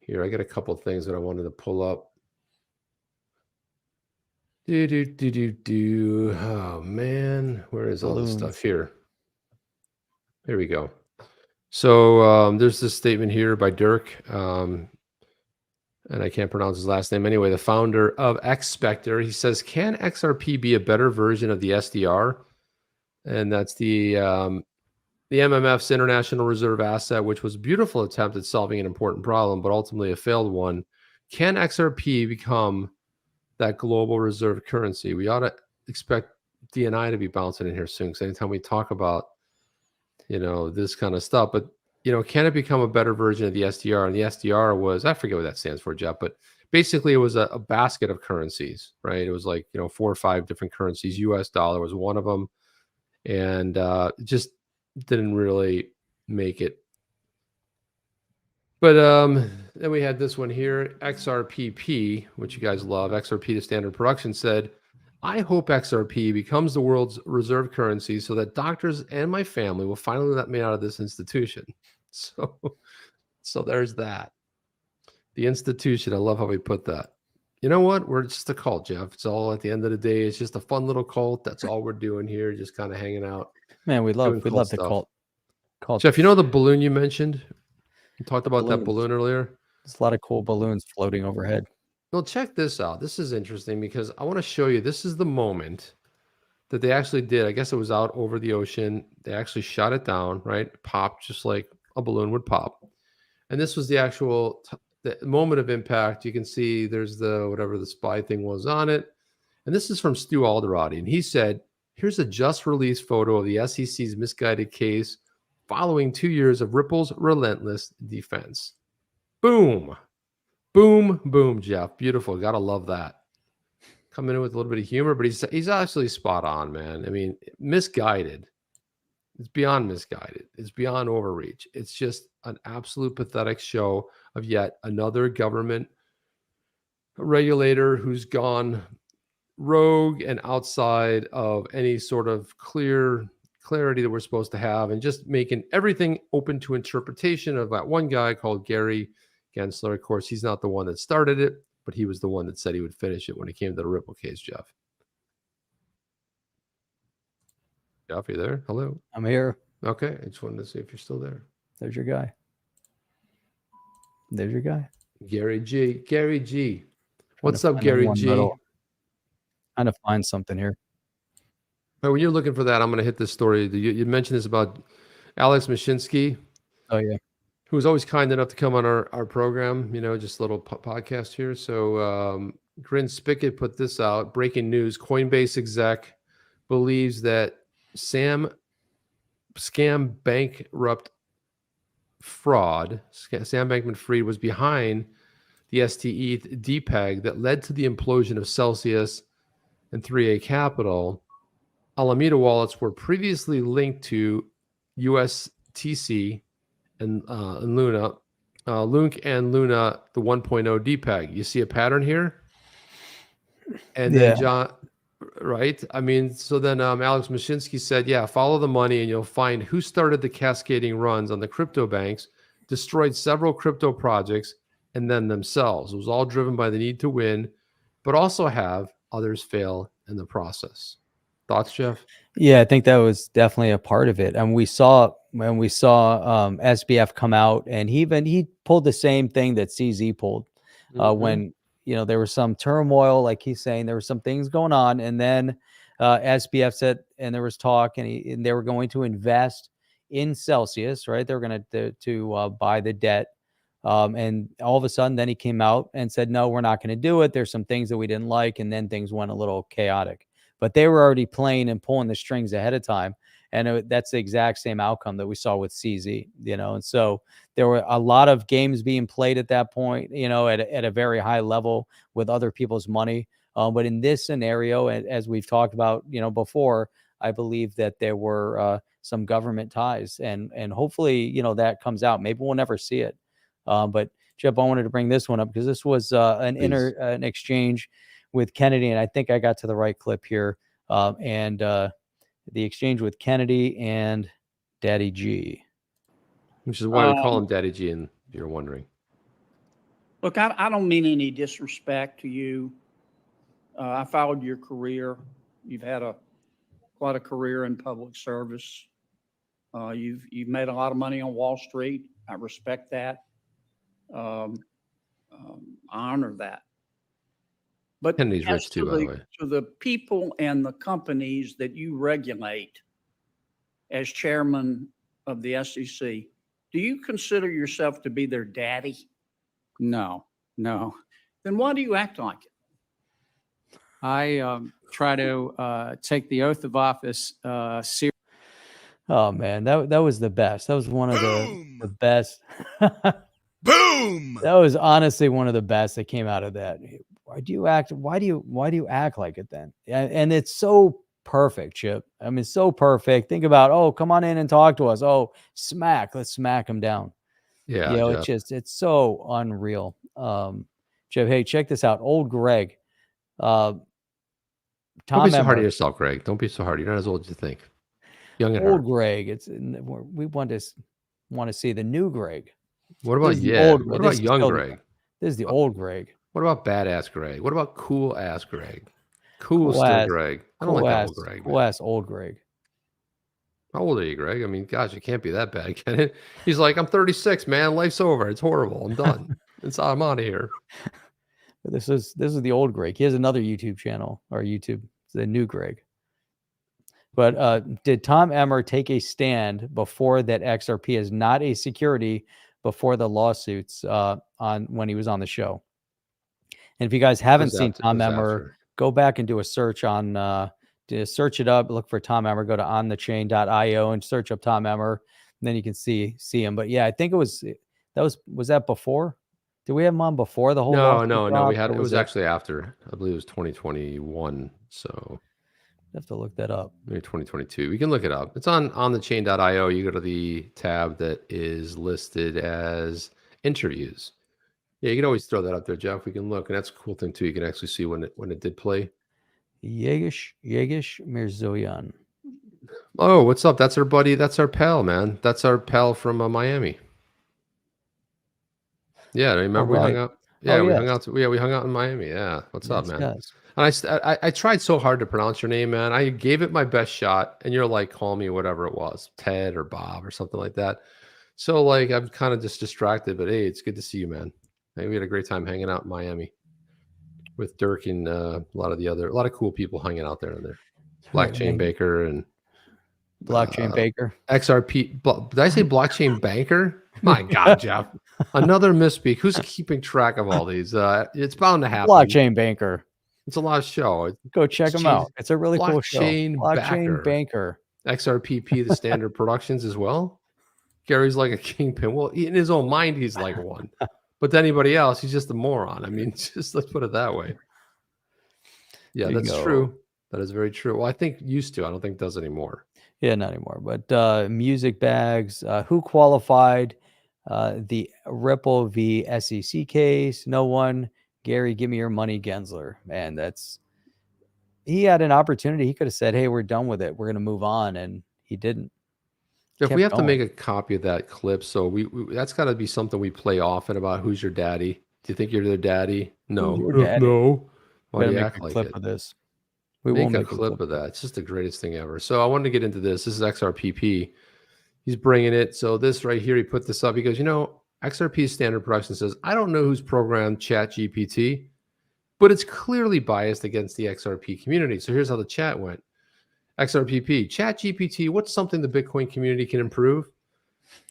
Here, I got a couple of things that I wanted to pull up. Oh man, where is all this stuff here? There we go. So there's this statement here by Dirk, and I can't pronounce his last name anyway. The founder of Xspector. He says, "Can XRP be a better version of the SDR?" And that's the MMF's International Reserve Asset, which was a beautiful attempt at solving an important problem, but ultimately a failed one. Can XRP become that global reserve currency? We ought to expect DNI to be bouncing in here soon, because anytime we talk about this kind of stuff, but can it become a better version of the SDR? And the SDR was, I forget what that stands for, Jeff, but basically it was a basket of currencies, right? It was like 4 or 5 different currencies. US dollar was one of them, and it just didn't really make it. But then we had this one here, XRPP, which you guys love. XRP to Standard Production said, "I hope XRP becomes the world's reserve currency so that doctors and my family will finally let me out of this institution." So there's that. The institution. I love how we put that. You know what? We're just a cult, Jeff. It's all, at the end of the day, it's just a fun little cult. That's all we're doing here, just kind of hanging out. Man, we love the cult. Jeff, the balloon you mentioned? You talked about that balloon earlier. There's a lot of cool balloons floating overhead. Well, check this out. This is interesting because I want to show you. This is the moment that they actually did. I guess it was out over the ocean. They actually shot it down, right? It popped just like a balloon would pop. And this was the actual the moment of impact. You can see there's whatever the spy thing was on it. And this is from Stu Alderati. And he said, "Here's a just released photo of the SEC's misguided case following 2 years of Ripple's relentless defense." Boom. Boom, boom, Jeff. Beautiful. Gotta love that. Coming in with a little bit of humor, but he's actually spot on, man. I mean, misguided. It's beyond misguided. It's beyond overreach. It's just an absolute pathetic show of yet another government regulator who's gone rogue and outside of any sort of clarity that we're supposed to have, and just making everything open to interpretation of that one guy called Gary Gensler. Of course, he's not the one that started it, but he was the one that said he would finish it when it came to the Ripple case, Jeff. Jeff, you there? Hello? I'm here. Okay. I just wanted to see if you're still there. There's your guy. There's your guy. Gary G. Gary G. What's up, Gary G? Trying to find something here. Right, when you're looking for that, I'm going to hit this story. You mentioned this about Alex Mashinsky. Oh, yeah. Who was always kind enough to come on our program, just a little podcast here. So Grin Spicket put this out. Breaking news. Coinbase exec believes that Sam Bankman-Fried was behind the STE DPEG that led to the implosion of Celsius and 3A Capital. Alameda wallets were previously linked to USTC and Luna, Lunk and Luna, the 1.0 DPEG. You see a pattern here? And then John, right? I mean, so then Alex Mashinsky said, yeah, follow the money and you'll find who started the cascading runs on the crypto banks, destroyed several crypto projects, and then themselves. It was all driven by the need to win, but also have others fail in the process. Thoughts, Jeff? Yeah, I think that was definitely a part of it. And we saw when we saw SBF come out, and he pulled the same thing that CZ pulled when there was some turmoil, like he's saying, there were some things going on, and then SBF said, and there was talk, and they were going to invest in Celsius, right? They were going to buy the debt. And all of a sudden, then he came out and said, no, we're not going to do it. There's some things that we didn't like. And then things went a little chaotic. But they were already playing and pulling the strings ahead of time. And that's the exact same outcome that we saw with CZ, And so there were a lot of games being played at that point, at a very high level with other people's money. But in this scenario, as we've talked about, before, I believe that there were some government ties, and hopefully, that comes out. Maybe we'll never see it. But Jeff, I wanted to bring this one up because this was an exchange with Kennedy, and I think I got to the right clip here. And the exchange with Kennedy and Daddy G, which is why we call him Daddy G, and you're wondering. Look, I don't mean any disrespect to you. I followed your career. You've had quite a career in public service. You've made a lot of money on Wall Street. I respect that. I honor that. But Kennedy's rich too, by the way. To the people and the companies that you regulate as chairman of the SEC, do you consider yourself to be their daddy? No. Then why do you act like it? I try to take the oath of office seriously. Oh man, that was the best. That was one of the best. Boom! That was honestly one of the best that came out of that. Why do you act like it then? And it's so perfect, Chip. I mean, so perfect. Think about, oh, come on in and talk to us. Oh, let's smack him down. Yeah. It's so unreal. Chip, hey, check this out. Old Greg. Don't be so hard on yourself, Greg. Don't be so hard. You're not as old as you think. Young and old hard. Greg. We want to see the new Greg. What about What about young Greg? This is the old Greg. What about badass Greg? What about cool ass Greg? Cool still Greg. I don't like that old Greg. Cool ass old Greg. How old are you, Greg? I mean, gosh, it can't be that bad, can it? He's like, I'm 36, man. Life's over. It's horrible. I'm done. I'm out of here. This is the old Greg. He has another YouTube channel, or YouTube. It's the new Greg. But did Tom Emmer take a stand before that XRP is not a security before the lawsuits when he was on the show? And if you guys haven't seen Tom Emmer, go back and do a search on search it up, look for Tom Emmer, go to onthechain.io and search up Tom Emmer, and then you can see him. But yeah, I think was that before? Did we have him on before the whole? No. It was actually after. I believe it was 2021. So I have to look that up. Maybe 2022. We can look it up. It's on thechain.io. You go to the tab that is listed as interviews. Yeah, you can always throw that up there, Jeff. We can look, and that's a cool thing too. You can actually see when it did play. Yegish Mirzoyan. Oh, what's up? That's our buddy. That's our pal, man. That's our pal from Miami. Yeah, remember we hung out. Yeah, we hung out. We hung out in Miami. Yeah, what's up, man? Yes. And I tried so hard to pronounce your name, man. I gave it my best shot, and you're like, call me whatever it was, Ted or Bob or something like that. So like, I'm kind of just distracted, but hey, it's good to see you, man. Hey, we had a great time hanging out in Miami with Dirk and a lot of cool people hanging out there. Blockchain Baker and Blockchain Baker. XRP. Did I say blockchain banker? My God, Jeff. Another misspeak. Who's keeping track of all these? It's bound to happen. Blockchain Banker. It's a lot of show. Go check them out. It's a really cool show. Blockchain Banker. XRPP, the Standard Productions as well. Gary's like a kingpin. Well, in his own mind, he's like one. But to anybody else, he's just a moron. I mean, let's put it that way. Yeah, that's true. That is very true. Well, I think used to. I don't think does anymore. Yeah, not anymore. But music bags. Who qualified the Ripple v SEC case? No one. Gary, give me your money, Gensler. Man, he had an opportunity. He could have said, hey, we're done with it. We're going to move on. And he didn't. If we Kept have to going. make a copy of that clip, so we that's got to be something we play often about who's your daddy. Do you think you're their daddy? No. your daddy? No. We're Why do going you to make act a like clip it? of this. We Make will a make clip of that. It's just the greatest thing ever. So I wanted to get into this. This is XRPP. He's bringing it. So this right here, he put this up. He goes, XRP standard production says, I don't know who's programmed ChatGPT, but it's clearly biased against the XRP community. So here's how the chat went. XRPP, ChatGPT, what's something the Bitcoin community can improve?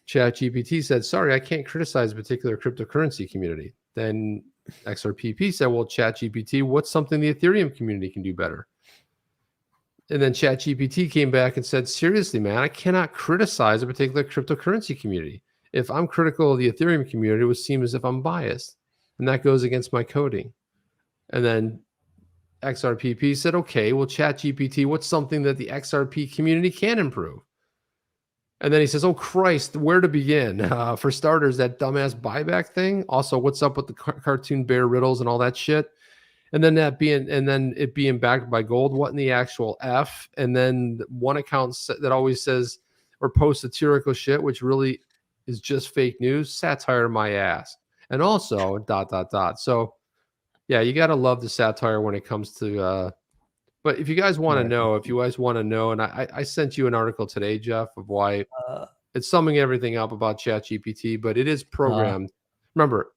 ChatGPT said, sorry, I can't criticize a particular cryptocurrency community. Then XRPP said, well, ChatGPT, what's something the Ethereum community can do better? And then ChatGPT came back and said, seriously, man, I cannot criticize a particular cryptocurrency community. If I'm critical of the Ethereum community, it would seem as if I'm biased. And that goes against my coding. And then XRPP said, okay, well, ChatGPT, what's something that the XRP community can improve? And then he says, oh, Christ, where to begin? For starters, that dumbass buyback thing. Also, what's up with the cartoon bear riddles and all that shit? And then it being backed by gold. What in the actual F? And then one account that always says or posts satirical shit, which really is just fake news, satire my ass. And also ... So yeah, you got to love the satire when it comes to but if you guys want to know, and I sent you an article today, Jeff, of why it's summing everything up about ChatGPT, but it is programmed. Remember,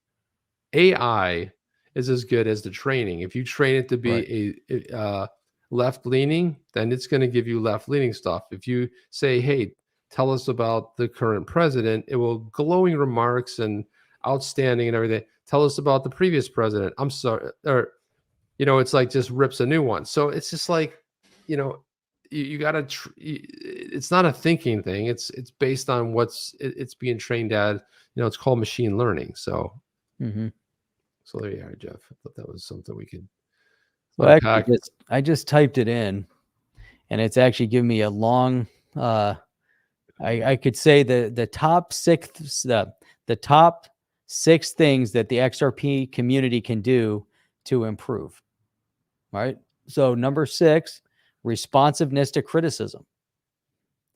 AI is as good as the training. If you train it to be a left-leaning, then it's going to give you left-leaning stuff. If you say, hey, tell us about the current president, it will glowing remarks and outstanding and everything. Tell us about the previous president. I'm sorry. Or, it's like just rips a new one. So it's just like, you got to, it's not a thinking thing. It's based on it's being trained at, it's called machine learning. So, so there you are, Jeff. I thought that was something we could. Well, actually, I just typed it in, and it's actually giving me a long. I could say the top six things that the XRP community can do to improve. All right. So number 6, responsiveness to criticism.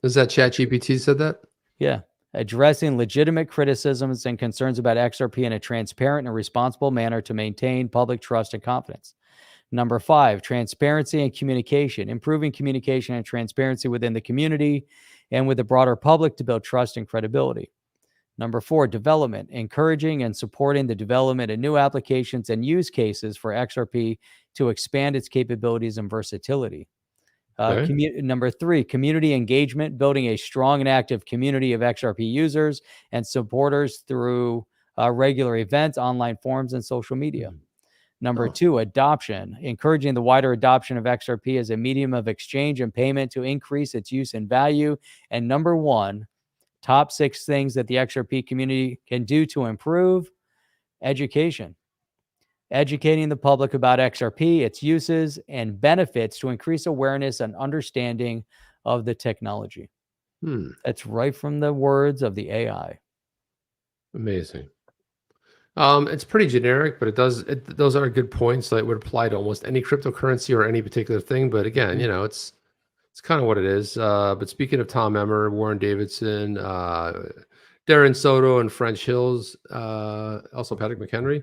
Is that ChatGPT said that? Yeah. Addressing legitimate criticisms and concerns about XRP in a transparent and responsible manner to maintain public trust and confidence. Number 5, transparency and communication, improving communication and transparency within the community and with the broader public to build trust and credibility. Number 4, development, encouraging and supporting the development of new applications and use cases for XRP to expand its capabilities and versatility. Number 3, community engagement, building a strong and active community of XRP users and supporters through regular events, online forums, and social media. Number 2, adoption, encouraging the wider adoption of XRP as a medium of exchange and payment to increase its use and value. And number 1, top 6 things that the XRP community can do to improve: education. Educating the public about XRP, its uses and benefits to increase awareness and understanding of the technology. That's right from the words of the AI. Amazing. It's pretty generic, but those are good points that would apply to almost any cryptocurrency or any particular thing. But again, it's kind of what it is. But speaking of Tom Emmer, Warren Davidson, Darren Soto, and French Hills, also Patrick McHenry,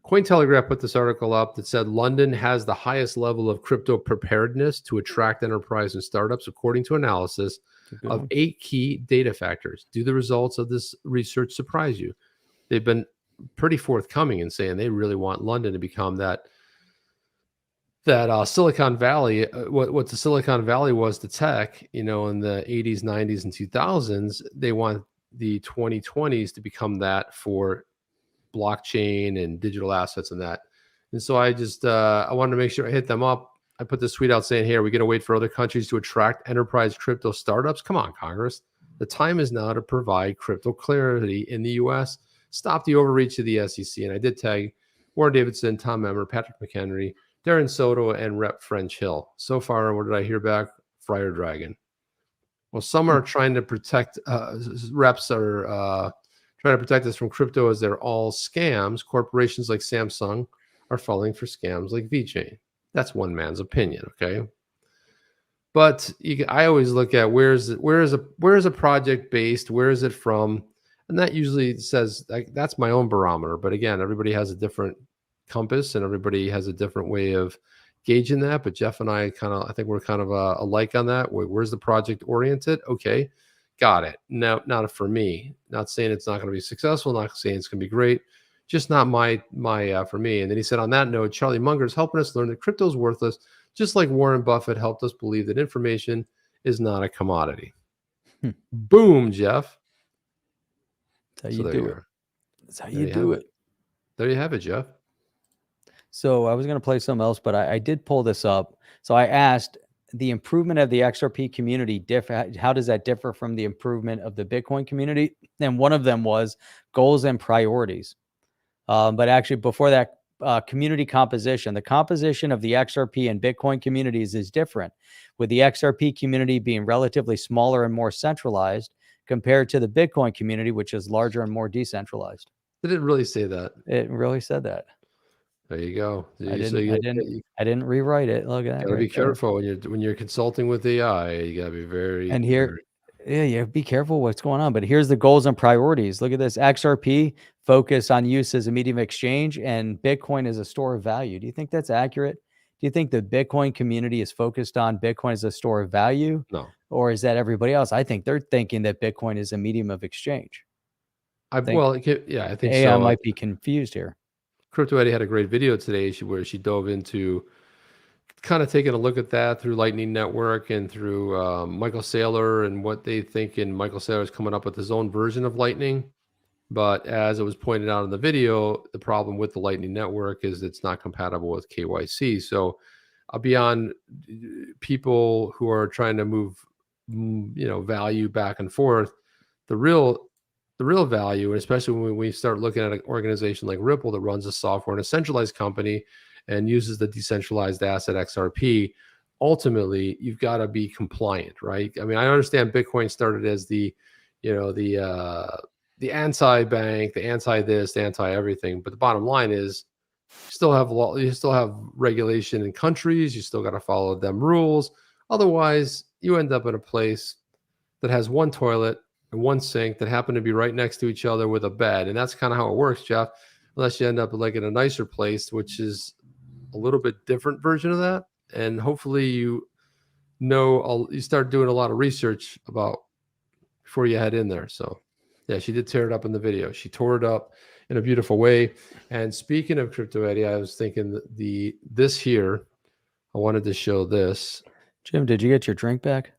Cointelegraph put this article up that said London has the highest level of crypto preparedness to attract enterprise and startups, according to analysis of 8 key data factors. Do the results of this research surprise you? They've been pretty forthcoming in saying they really want London to become that Silicon Valley, what the Silicon Valley was to tech, in the 80s, 90s, and 2000s. They want the 2020s to become that for blockchain and digital assets and that. And so I just I wanted to make sure I hit them up. I put this tweet out saying, hey, are we going to wait for other countries to attract enterprise crypto startups? Come on, Congress. The time is now to provide crypto clarity in the U.S. Stop the overreach of the SEC. And I did tag Warren Davidson, Tom Emmer, Patrick McHenry, Darren Soto, and Rep French Hill. So far, what did I hear back? Friar Dragon. Well, some are trying to protect, reps are trying to protect us from crypto as they're all scams. Corporations like Samsung are falling for scams like VeChain. That's one man's opinion, okay? But I always look at where is a project based, where is it from, and that usually says that's my own barometer. But again, everybody has a different compass, and everybody has a different way of gauging that. But Jeff and I I think we're kind of alike on that. Where's the project oriented? Okay, got it. Now, not for me. Not saying it's not going to be successful. Not saying it's going to be great. Just not my for me. And then he said, on that note, Charlie Munger is helping us learn that crypto is worthless, just like Warren Buffett helped us believe that information is not a commodity. Boom, Jeff. That's how you do it. That's how you do it. There you have it, Jeff. So I was going to play something else, but I did pull this up. So I asked the improvement of the XRP community, how does that differ from the improvement of the Bitcoin community? And one of them was goals and priorities. But actually before that, community composition, the composition of the XRP and Bitcoin communities is different, with the XRP community being relatively smaller and more centralized compared to the Bitcoin community, which is larger and more decentralized. Did it really say that? It really said that. There you go. I didn't rewrite it. Look at that. Gotta be careful when you're consulting with AI. You gotta be very. And here, yeah, be careful what's going on. But here's the goals and priorities. Look at this. XRP focus on use as a medium of exchange, and Bitcoin as a store of value. Do you think that's accurate? Do you think the Bitcoin community is focused on Bitcoin as a store of value? No. Or is that everybody else? I think they're thinking that Bitcoin is a medium of exchange. I think AI so. might be confused here. Crypto Eddie had a great video today where she dove into kind of taking a look at that through Lightning Network and through Michael Saylor and what they think. And Michael Saylor is coming up with his own version of Lightning. But as it was pointed out in the video, the problem with the Lightning Network is it's not compatible with KYC. So beyond people who are trying to move, value back and forth, the real value, and especially when we start looking at an organization like Ripple that runs a software in a centralized company and uses the decentralized asset XRP, ultimately you've got to be compliant, right? I mean, I understand Bitcoin started as the anti-bank, the anti-this, the anti-everything, but the bottom line is you still have regulation in countries. You still got to follow them rules. Otherwise, you end up in a place that has one toilet and one sink that happen to be right next to each other with a bed. And that's kind of how it works, Jeff, unless you end up like in a nicer place, which is a little bit different version of that. And hopefully you start doing a lot of research about before you head in there. So yeah, she did tear it up in the video. She tore it up in a beautiful way. And speaking of Crypto Eddie, I was thinking this here, I wanted to show this. Jim, did you get your drink back?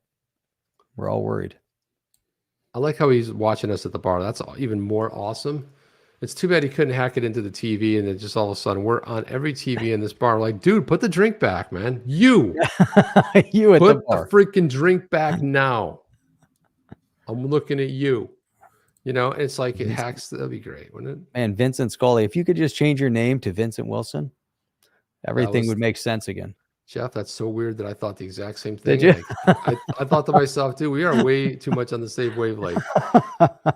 We're all worried. I like how he's watching us at the bar. That's even more awesome. It's too bad he couldn't hack it into the TV, and then just all of a sudden we're on every TV in this bar. Like, dude, put the drink back, man. You at put the bar. the freaking drink back now. I'm looking at you. It's like it hacks. That'd be great, wouldn't it? Man, Vincent Scully, if you could just change your name to Vincent Wilson, everything would make sense again. Jeff, that's so weird that I thought the exact same thing. Did you? I thought to myself, dude, we are way too much on the same wavelength.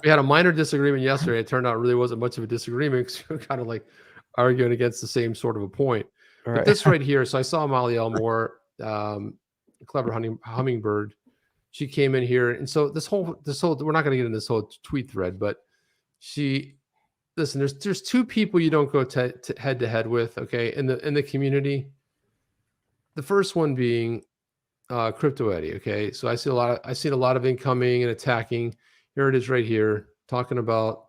We had a minor disagreement yesterday. It turned out it really wasn't much of a disagreement because we were kind of like arguing against the same sort of a point. Right. But this right here, so I saw Molly Elmore, clever hummingbird. She came in here, and so this whole we're not going to get into this whole tweet thread, but listen, there's two people you don't go head to head with, okay, in the community. The first one being Crypto Eddie, okay. So I've seen a lot of incoming and attacking. Here it is right here, talking about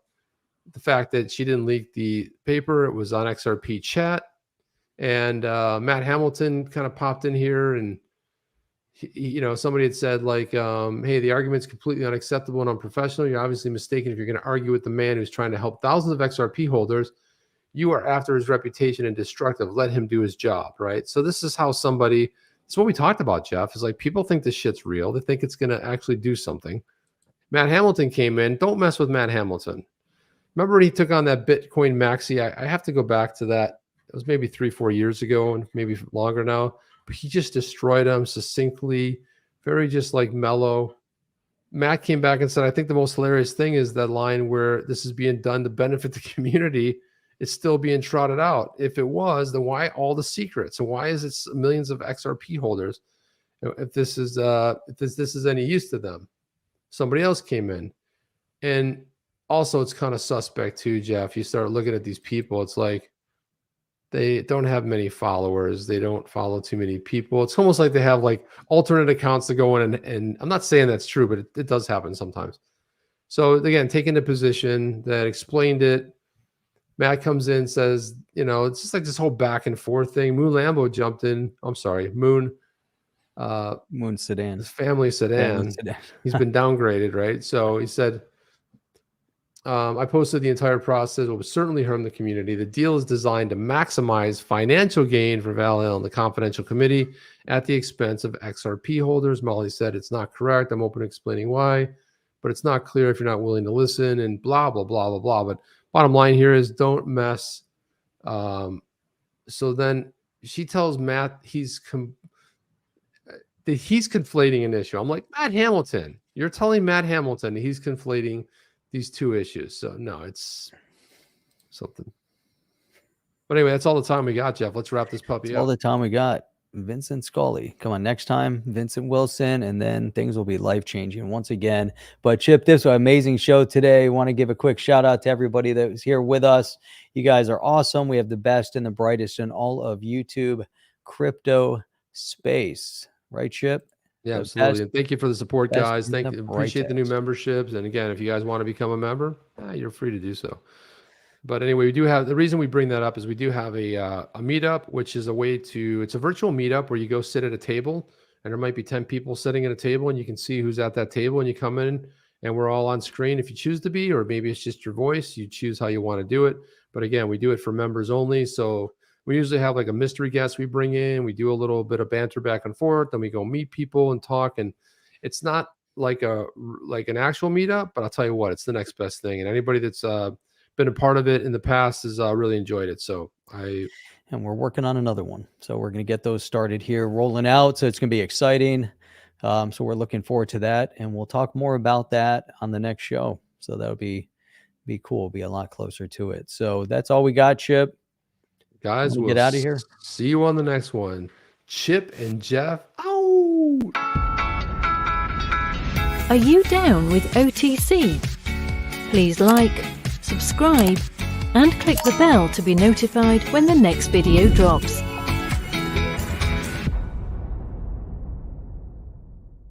the fact that she didn't leak the paper. It was on XRP chat, and Matt Hamilton kind of popped in here, and somebody had said like, hey, the argument's completely unacceptable and unprofessional. You're obviously mistaken if you're going to argue with the man who's trying to help thousands of XRP holders. You are after his reputation and destructive. Let him do his job, right? So this is how it's what we talked about, Jeff, is like people think this shit's real. They think it's going to actually do something. Matt Hamilton came in. Don't mess with Matt Hamilton. Remember when he took on that Bitcoin maxi? I have to go back to that. It was maybe 3-4 years ago and maybe longer now. But he just destroyed him succinctly, very just like mellow. Matt came back and said, I think the most hilarious thing is that line where this is being done to benefit the community it's still being trotted out? If it was, then why all the secrets? And why is it millions of XRP holders? If this is this is any use to them? Somebody else came in. And also it's kind of suspect too, Jeff. You start looking at these people, it's like they don't have many followers. They don't follow too many people. It's almost like they have like alternate accounts to go in, and I'm not saying that's true, but it does happen sometimes. So again, taking the position that explained it, Matt comes in, says, you know, it's just like this whole back and forth thing. Moon Lambo jumped in. I'm sorry, Moon Sedan. his family sedan. He's been downgraded, right? So he said, I posted the entire process. It will certainly harm the community. The deal is designed to maximize financial gain for Valhalla and the confidential committee at the expense of XRP holders. Molly said it's not correct. I'm open to explaining why, but it's not clear if you're not willing to listen and blah, blah, blah, blah, blah. But bottom line here is don't mess. So then she tells Matt he's conflating an issue. I'm like, Matt Hamilton, you're telling Matt Hamilton he's conflating these two issues. So no, it's something. But anyway, that's all the time we got, Jeff. Let's wrap this puppy up. All the time we got. Vincent Scully. Come on, next time, Vincent Wilson, and then things will be life-changing once again. But Chip, this was an amazing show today. I want to give a quick shout out to everybody that was here with us. You guys are awesome. We have the best and the brightest in all of YouTube crypto space. Right, Chip? Yeah, absolutely. And thank you for the support, guys. Appreciate the new memberships. And again, if you guys want to become a member, you're free to do so. But anyway, we do have, the reason we bring that up is we do have a meetup, which is a way to, it's a virtual meetup where you go sit at a table and there might be 10 people sitting at a table and you can see who's at that table and you come in and we're all on screen if you choose to be, or maybe it's just your voice. You choose how you want to do it. But again, we do it for members only. So we usually have like a mystery guest we bring in. We do a little bit of banter back and forth. Then we go meet people and talk. And it's not like an actual meetup, but I'll tell you what, it's the next best thing. And anybody that's been a part of it in the past has really enjoyed it. So and we're working on another one. So we're going to get those started here, rolling out. So it's going to be exciting. So we're looking forward to that. And we'll talk more about that on the next show. So that'll be cool. Be a lot closer to it. So that's all we got, Chip. Guys, we'll get out of here. See you on the next one. Chip and Jeff out. Are you down with OTC? Please like, subscribe, and click the bell to be notified when the next video drops.